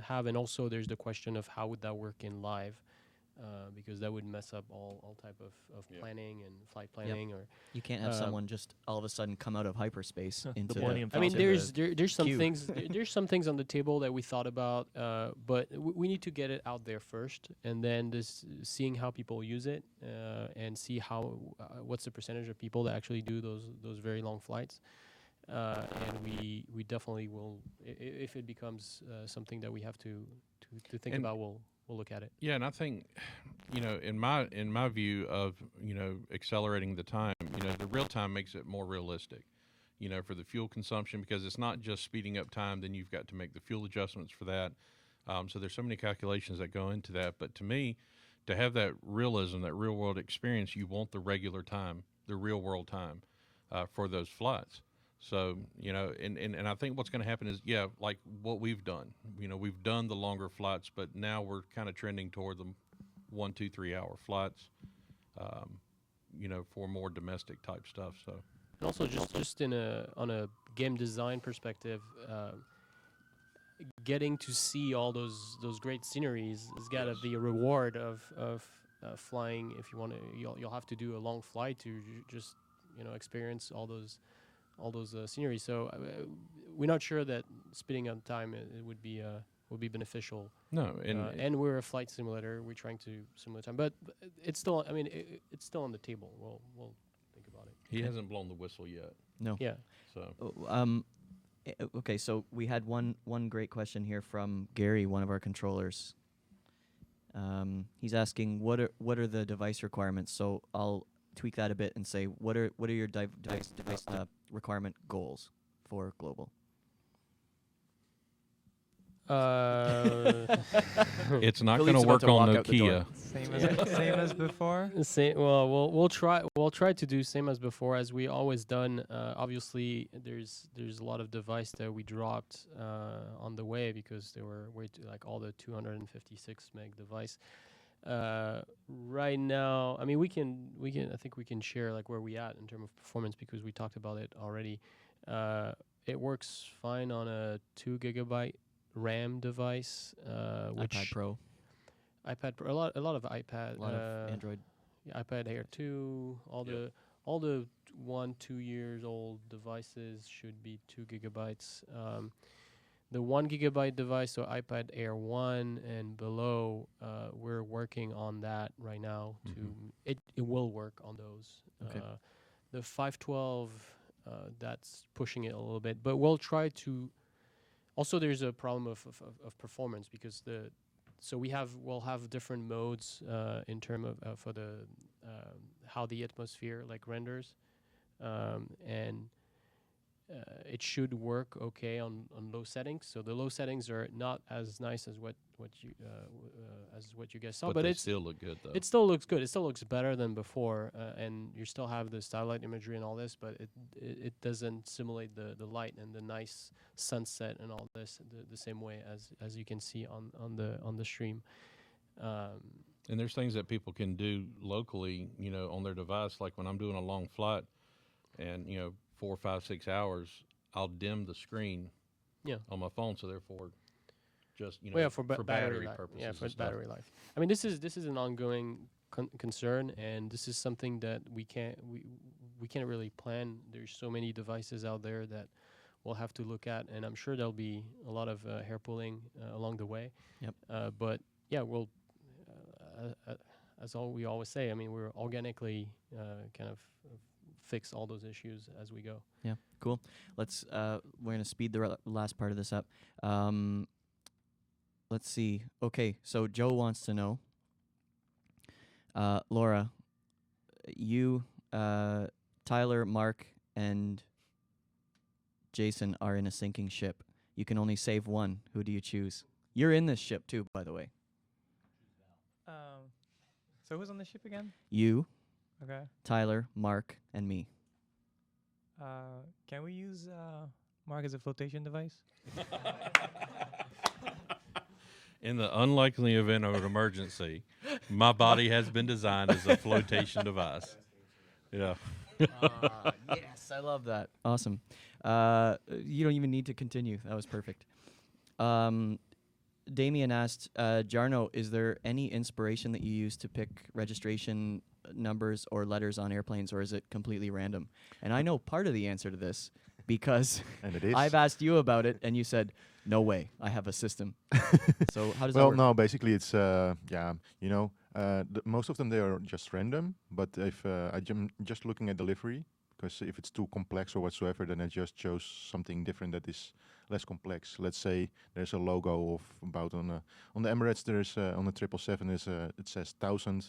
have. And also, there's the question of how would that work in live, because that would mess up all type of planning and flight planning. Or You can't have someone just all of a sudden come out of hyperspace into Millennium I mean, Falcon. there's some queue. things there's some things on the table that we thought about, but we need to get it out there first, and then just seeing how people use it, and see how what's the percentage of people that actually do those very long flights. And we definitely will, if it becomes something that we have to think And- about, we'll look at it. Yeah, and I think, in my view of, accelerating the time, the real time makes it more realistic, for the fuel consumption, because it's not just speeding up time, then you've got to make the fuel adjustments for that. So there's so many calculations that go into that. But to me, to have that realism, that real world experience, you want the regular time, the real world time, for those flights. So, and I think what's going to happen is, like what we've done. We've done the longer flights, but now we're kind of trending toward the 1, 2, 3 hour flights, for more domestic type stuff. So, And also, just on a game design perspective, getting to see all those great sceneries has got to be a reward of flying. If you want to, you'll have to do a long flight to just experience all those sceneries. So we're not sure that speeding up time it would be beneficial. No, and we're a flight simulator. We're trying to simulate time, but it's still. I mean, it's still on the table. We'll think about it. he hasn't blown the whistle yet. No. Yeah. So Okay, so we had one great question here from Gary, one of our controllers. He's asking what are the device requirements. So I'll tweak that a bit and say what are your device requirement goals for Global? it's not going Philippe's to about work to walk on out the door. Nokia. Same as before. Well, we'll try to do same as before, as we always done. Obviously, there's a lot of device that we dropped on the way because they were way too, like all the 256 meg device. Right now, I mean, we can I think we can share like where we at in terms of performance because we talked about it already. It works fine on a 2 gigabyte RAM device, which iPad Pro, a lot of iPad, a lot of Android. yeah, iPad Air 2, all the 1-2 years old devices should be 2 gigabytes. The 1 gigabyte device, so iPad Air 1 and below, we're working on that right now. It will work on those. Okay. The 512, that's pushing it a little bit, but we'll try to. Also, there's a problem of performance because we'll have different modes in terms of for the how the atmosphere like renders, and it should work okay on low settings. So the low settings are not as nice as what you guys saw, but they it still look good though. It still looks good. It still looks better than before, and you still have the starlight imagery and all this, but it doesn't simulate the light and the nice sunset and all this the same way as you can see on the stream. And there's things that people can do locally, on their device. Like when I'm doing a long flight, and 4, 5, 6 hours, I'll dim the screen on my phone. So therefore, just for for battery life. purposes. Yeah, for and stuff. battery life. I mean, this is an ongoing concern, and this is something that we can't really plan. There's so many devices out there that we'll have to look at, and I'm sure there'll be a lot of hair pulling along the way. Yep. But yeah, we'll as we always say. I mean, we're organically kind of fix all those issues as we go. Yeah, cool. Let's we're gonna speed the last part of this up. Let's see. Okay, so Joe wants to know, Laura, you, Tyler, Mark, and Jason are in a sinking ship. You can only save one. Who do you choose? You're in this ship too, by the way. So who's on the ship again? You, Okay. Tyler, Mark, and me. Can we use Mark as a flotation device? In the unlikely event of an emergency, my body has been designed as a flotation device. Yeah. Yes, I love that. Awesome. You don't even need to continue. That was perfect. Damien asked, Jarno, is there any inspiration that you use to pick registration numbers or letters on airplanes, or is it completely random? And I know part of the answer to this because And it is. I've asked you about it, and you said, no way, I have a system. So how does that Well, work? no, basically it's most of them they are just random. But if I'm just looking at delivery, because if it's too complex or whatsoever, then I just chose something different that is less complex. Let's say there's a logo of about on the Emirates. There's on the 777 is it says 1000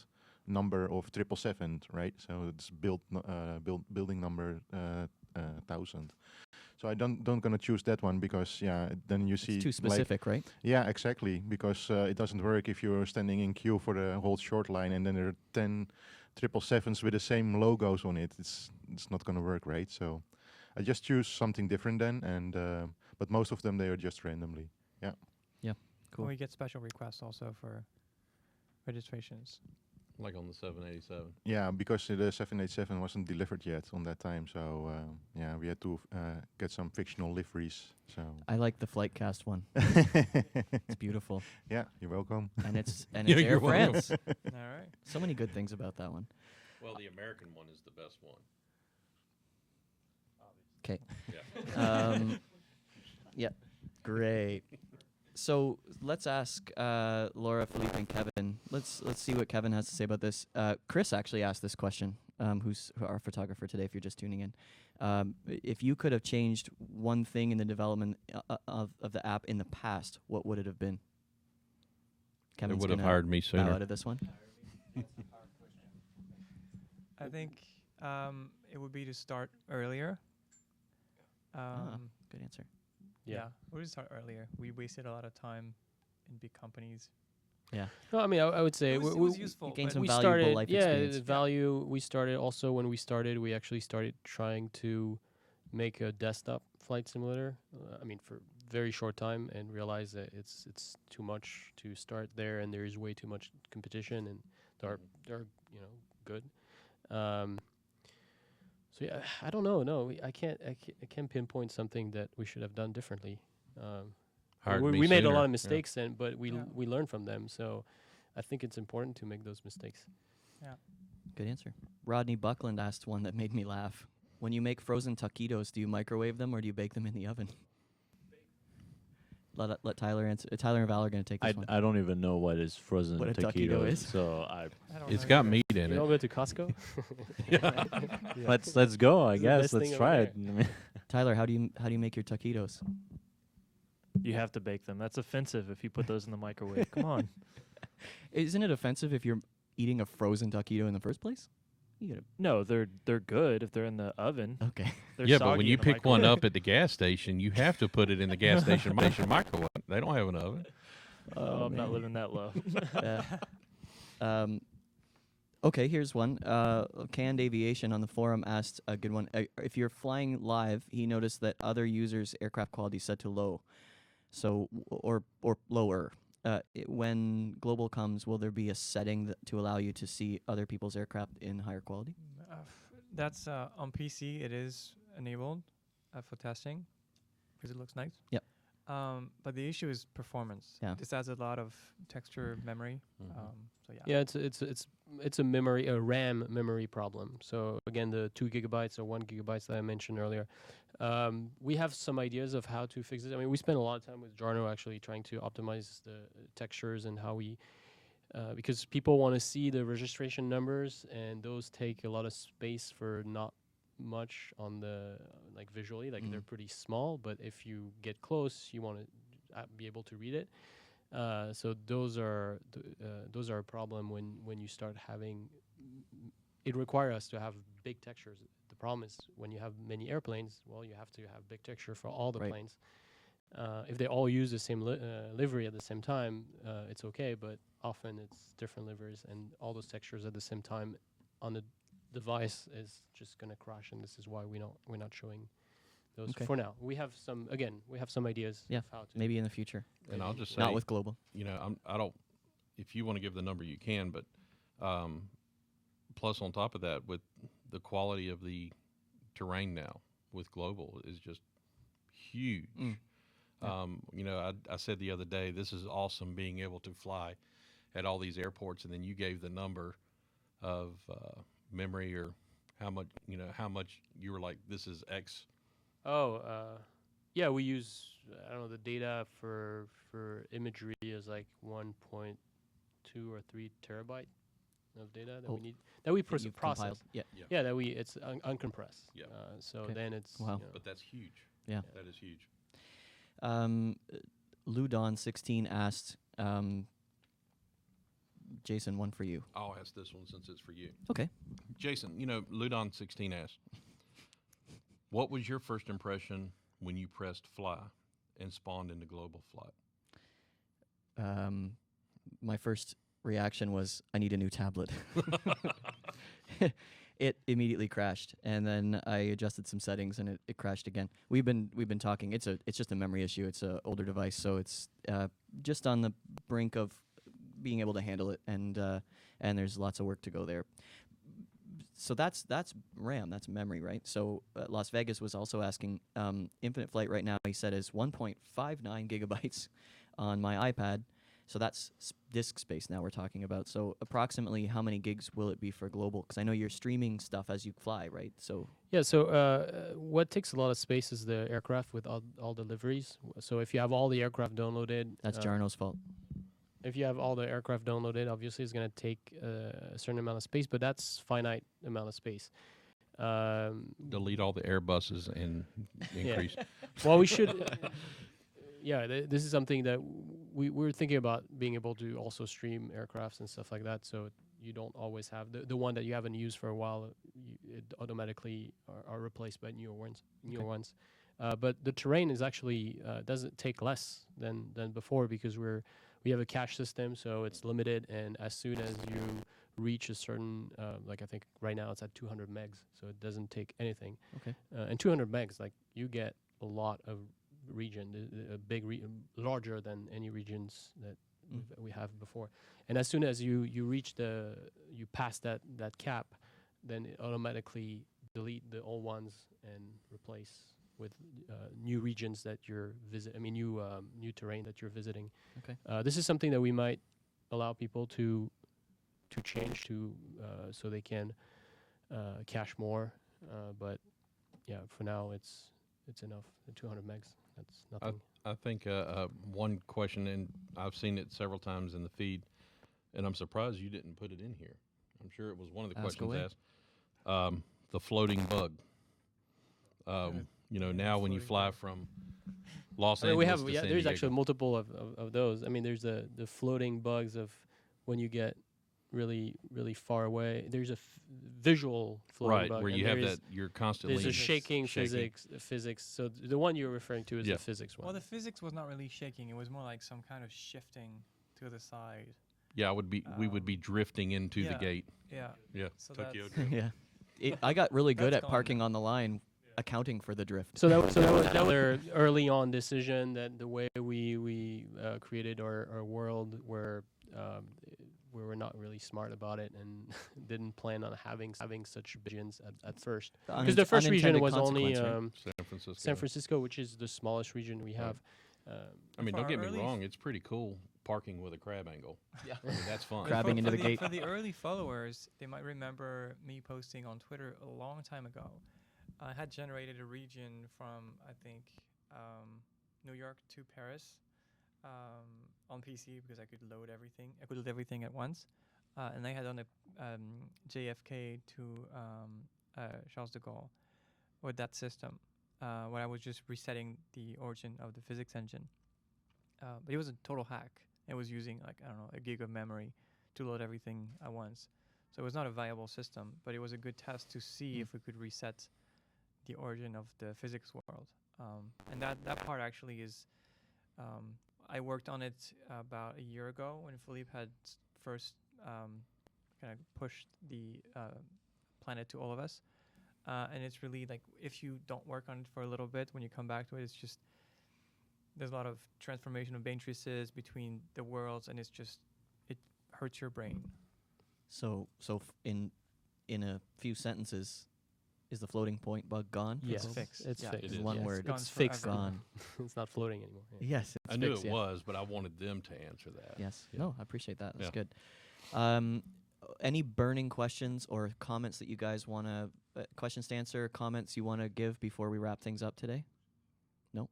number of 777, right? So it's building number 1000. So I don't gonna choose that one because then you see It's too like, specific, right? yeah, exactly. Because it doesn't work if you're standing in queue for the whole short line and then there are 10 777s with the same logos on it. It's not going to work, right? So I just choose something different then, and but most of them they are just randomly. Yeah. Cool. We get special requests also for registrations. Like on the 787. Yeah, because the 787 wasn't delivered yet on that time, so yeah, we had to get some fictional liveries. So I like the FlightCast one. It's beautiful, yeah, you're welcome. and it's Yeah, Air you're welcome. France. All right. So many good things about that one. Well, the American one is the best one. Okay. Yeah. Yeah, great. So let's ask Laura, Philippe, and Kevin. Let's see what Kevin has to say about this. Chris actually asked this question. Who's our photographer today? If you're just tuning in, if you could have changed one thing in the development of the app in the past, what would it have been? They Kevin's would have gonna hired me bow sooner. out of this one. I think it would be to start earlier. Good answer. Yeah, we would start earlier. We wasted a lot of time in big companies. Yeah. No, I mean, I would say It was useful. You gained but some we valuable started, life yeah, experience. the value. We started also when we started. We actually started trying to make a desktop flight simulator. I mean, for very short time, and realized that it's too much to start there, and there is way too much competition, and they're good. So yeah, I don't know. No, I can't pinpoint something that we should have done differently. Hired we me we made a sooner. lot Yeah. of mistakes, and but we Yeah. we learn from them. So I think it's important to make those mistakes. Good answer. Rodney Buckland asked one that made me laugh. When you make frozen taquitos, do you microwave them or do you bake them in the oven? Let Tyler answer. Tyler and Val are going to take this one. I don't even know what is frozen What a taquito taquito is. So I I don't It's know got either. meat in You it. don't go to Costco. let's go. I It's the guess best let's thing try over it. I mean, Tyler, how do you make your taquitos? You have to bake them. That's offensive if you put those in the microwave. Come on. Isn't it offensive if you're eating a frozen taquito in the first place? You gotta. No, they're good if they're in the oven. Okay. They're Yeah, but soggy when in you the pick one microwave. up at the gas station, you have to put it in the gas station microwave. They don't have an oven. Oh, I'm not living that low. Okay, here's one. Canned Aviation on the forum asked a good one. If you're flying live, he noticed that other users' aircraft quality is set to low, so or lower. When Global comes, will there be a setting to allow you to see other people's aircraft in higher quality? That's on PC. It is enabled for testing because it looks nice. Yep. But the issue is performance. Yeah. This adds a lot of texture memory. So yeah. Yeah, it's a memory, a RAM memory problem. So again, the 2 gigabytes or 1 gigabytes that I mentioned earlier. We have some ideas of how to fix it. I mean, we spent a lot of time with Jarno actually trying to optimize the textures and how we, because people want to see the registration numbers, and those take a lot of space for not much on the like visually, like they're pretty small. But if you get close, you want to be able to read it. So those are a problem when you start having. It requires us to have big textures. The problem is when you have many airplanes, well, you have to have big texture for all the Right. planes. If they all use the same livery at the same time, it's okay. But often it's different liveries, and all those textures at the same time on the device is just going to crash. And this is why we're not showing those Okay. for now. We have some ideas Yeah, of how to. Maybe in the future. And I'll just say, Not with Global. I don't. If you want to give the number, you can. But plus, on top of that, with the quality of the terrain now with Global is just huge. I said the other day, this is awesome being able to fly at all these airports, and then you gave the number of memory or how much you were like, this is X. Yeah, we use the data for imagery is like 1.2 or 3 terabyte of data that we need that we that you've process. compiled. Yeah. Yeah, that it's uncompressed. Yeah. So Okay. then it's Wow. But that's huge. Yeah. That is huge. Ludon16 asked, Jason, one for you. I'll ask this one since it's for you. Okay. Jason, Ludon16 asked, what was your first impression when you pressed fly and spawned into Global Flight? My first reaction was, I need a new tablet. It immediately crashed, and then I adjusted some settings, and it crashed again. We've been talking. It's just a memory issue. It's an older device, so it's just on the brink of being able to handle it. And and there's lots of work to go there. So that's RAM, that's memory, right? So Las Vegas was also asking, Infinite Flight right now, he said, is 1.59 gigabytes on my iPad. So that's disk space now we're talking about. So approximately how many gigs will it be for Global? Because I know you're streaming stuff as you fly, right? So Yeah, so what takes a lot of space is the aircraft with all deliveries. So if you have all the aircraft downloaded... that's Jarno's fault. If you have all the aircraft downloaded, obviously it's going to take a certain amount of space, but that's finite amount of space. Delete all the Airbuses and increase. Well, we should... this is something that we're thinking about, being able to also stream aircrafts and stuff like that, so you don't always have the one that you haven't used for a while, it automatically are replaced by newer ones. But the terrain is actually doesn't take less than before, because we have a cache system, so it's limited, and as soon as you reach a certain, like I think right now it's at 200 megs, so it doesn't take anything. Okay. And 200 megs, like you get a lot of region, a big larger than any regions that we have before. And as soon as you pass that cap, then it automatically delete the old ones and replace with new regions that you're new terrain that you're visiting. Okay. This is something that we might allow people to change to, so they can cache more. But yeah, for now it's enough. The 200 megs. That's nothing. I think one question, and I've seen it several times in the feed, and I'm surprised you didn't put it in here. I'm sure it was one of the questions asked. The floating bug. Now when you fly from Los Angeles we have to San there's Diego. actually multiple of those. I mean, there's the floating bugs of when you get really, really far away. There's a visual floating bug. Where you have that, you're constantly... There's a shaking physics. So the one you're referring to is the physics one. Well, the physics was not really shaking. It was more like some kind of shifting to the side. Yeah, we would be drifting into the gate. Yeah. Yeah, So Tokyo that's- drift. Yeah. I got really good That's at gone parking on the line, accounting for the drift. So that was their early on decision, that the way we created our world, where we were not really smart about it and didn't plan on having such regions at first. Because the first region was only San Francisco, which is the smallest region we have. I mean, don't get me early wrong, it's pretty cool parking with a crab angle. Yeah. I mean, that's fun. Crabbing into the gate. For the early followers, they might remember me posting on Twitter a long time ago. I had generated a region from, I think, New York to Paris on PC, because I could load everything. I could load everything at once. And I had done a JFK to Charles de Gaulle with that system, where I was just resetting the origin of the physics engine. But it was a total hack. It was using, like, I don't know, a gig of memory to load everything at once. So it was not a viable system, but it was a good test to see if we could reset the origin of the physics world. And that part actually is, I worked on it about a year ago when Philippe had first kind of pushed the planet to all of us. And it's really like, if you don't work on it for a little bit, when you come back to it, it's just, there's a lot of transformation of matrices between the worlds, and it's just, it hurts your brain. So in a few sentences, is the floating point bug gone? Yes, It's fixed. it's Yeah. fixed. It's It is. one Yes, word. gone It's fixed. forever. Gone. It's not floating anymore. Yeah. Yes, it's I knew fixed, it yeah. was, but I wanted them to answer that. Yes. Yeah. No, I appreciate that. That's Yeah. good. Any burning questions or comments that you guys want to, questions to answer, comments you want to give before we wrap things up today? No?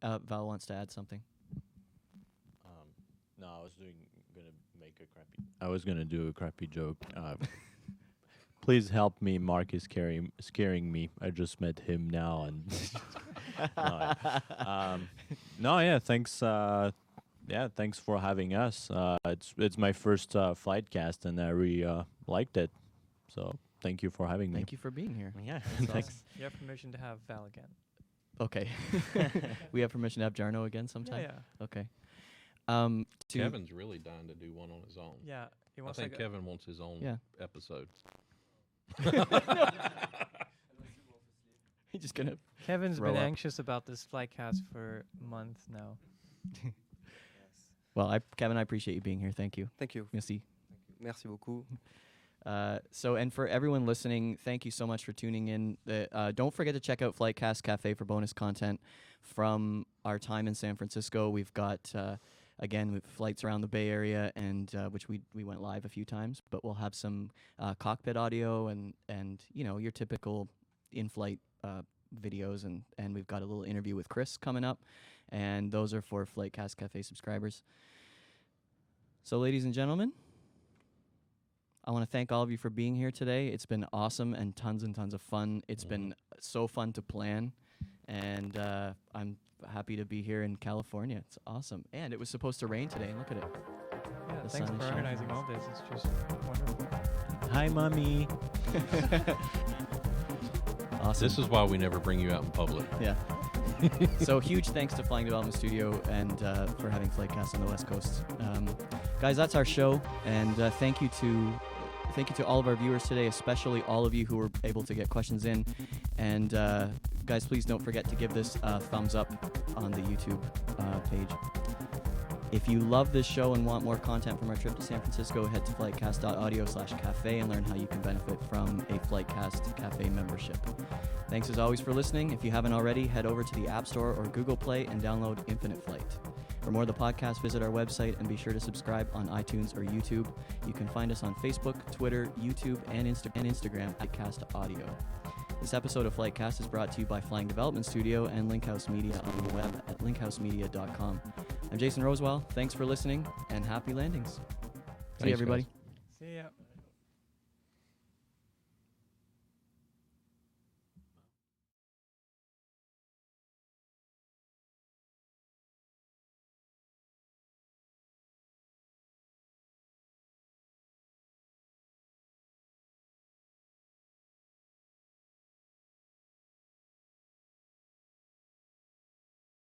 Val wants to add something. No, I was gonna do a crappy joke. Please help me. Mark is scaring me. I just met him now, and thanks. Thanks for having us. It's my first FlightCast, and I really liked it. So thank you for having me. Thank you for being here. Yeah, That's thanks. awesome. You have permission to have Val again. Okay. We have permission to have Jarno again sometime? Yeah. Okay. Kevin's really dying to do one on his own. Yeah. He I wants think like Kevin wants his own episode. He's just going to... Kevin's throw been up. anxious about this FlightCast for months now. Well, Kevin, I appreciate you being here. Thank you. Thank you. Merci. Merci beaucoup. And for everyone listening, thank you so much for tuning in. Don't forget to check out FlightCast Cafe for bonus content from our time in San Francisco. We've got, again, with flights around the Bay Area, and which we went live a few times, but we'll have some cockpit audio and your typical in-flight videos, and we've got a little interview with Chris coming up, and those are for FlightCast Cafe subscribers. So, ladies and gentlemen, I want to thank all of you for being here today. It's been awesome and tons of fun. It's been so fun to plan, and I'm happy to be here in California. It's awesome. And it was supposed to rain today, and look at it. Yeah, The thanks sun for is shining. organizing all this. It's just wonderful. Hi, mommy. Awesome. This is why we never bring you out in public. Yeah. So huge thanks to Flying Development Studio and for having FlightCast on the West Coast. Guys, that's our show, and thank you to all of our viewers today, especially all of you who were able to get questions in. And guys, please don't forget to give this a thumbs up on the YouTube page. If you love this show and want more content from our trip to San Francisco, head to flightcast.audio/cafe and learn how you can benefit from a FlightCast Cafe membership. Thanks as always for listening. If you haven't already, head over to the App Store or Google Play and download Infinite Flight. For more of the podcast, visit our website and be sure to subscribe on iTunes or YouTube. You can find us on Facebook, Twitter, YouTube, and Instagram at FlightCast Audio. This episode of FlightCast is brought to you by Flying Development Studio and Linkhouse Media on the web at linkhousemedia.com. I'm Jason Rosewell. Thanks for listening, and happy landings. See you, Thanks, everybody. guys. See ya.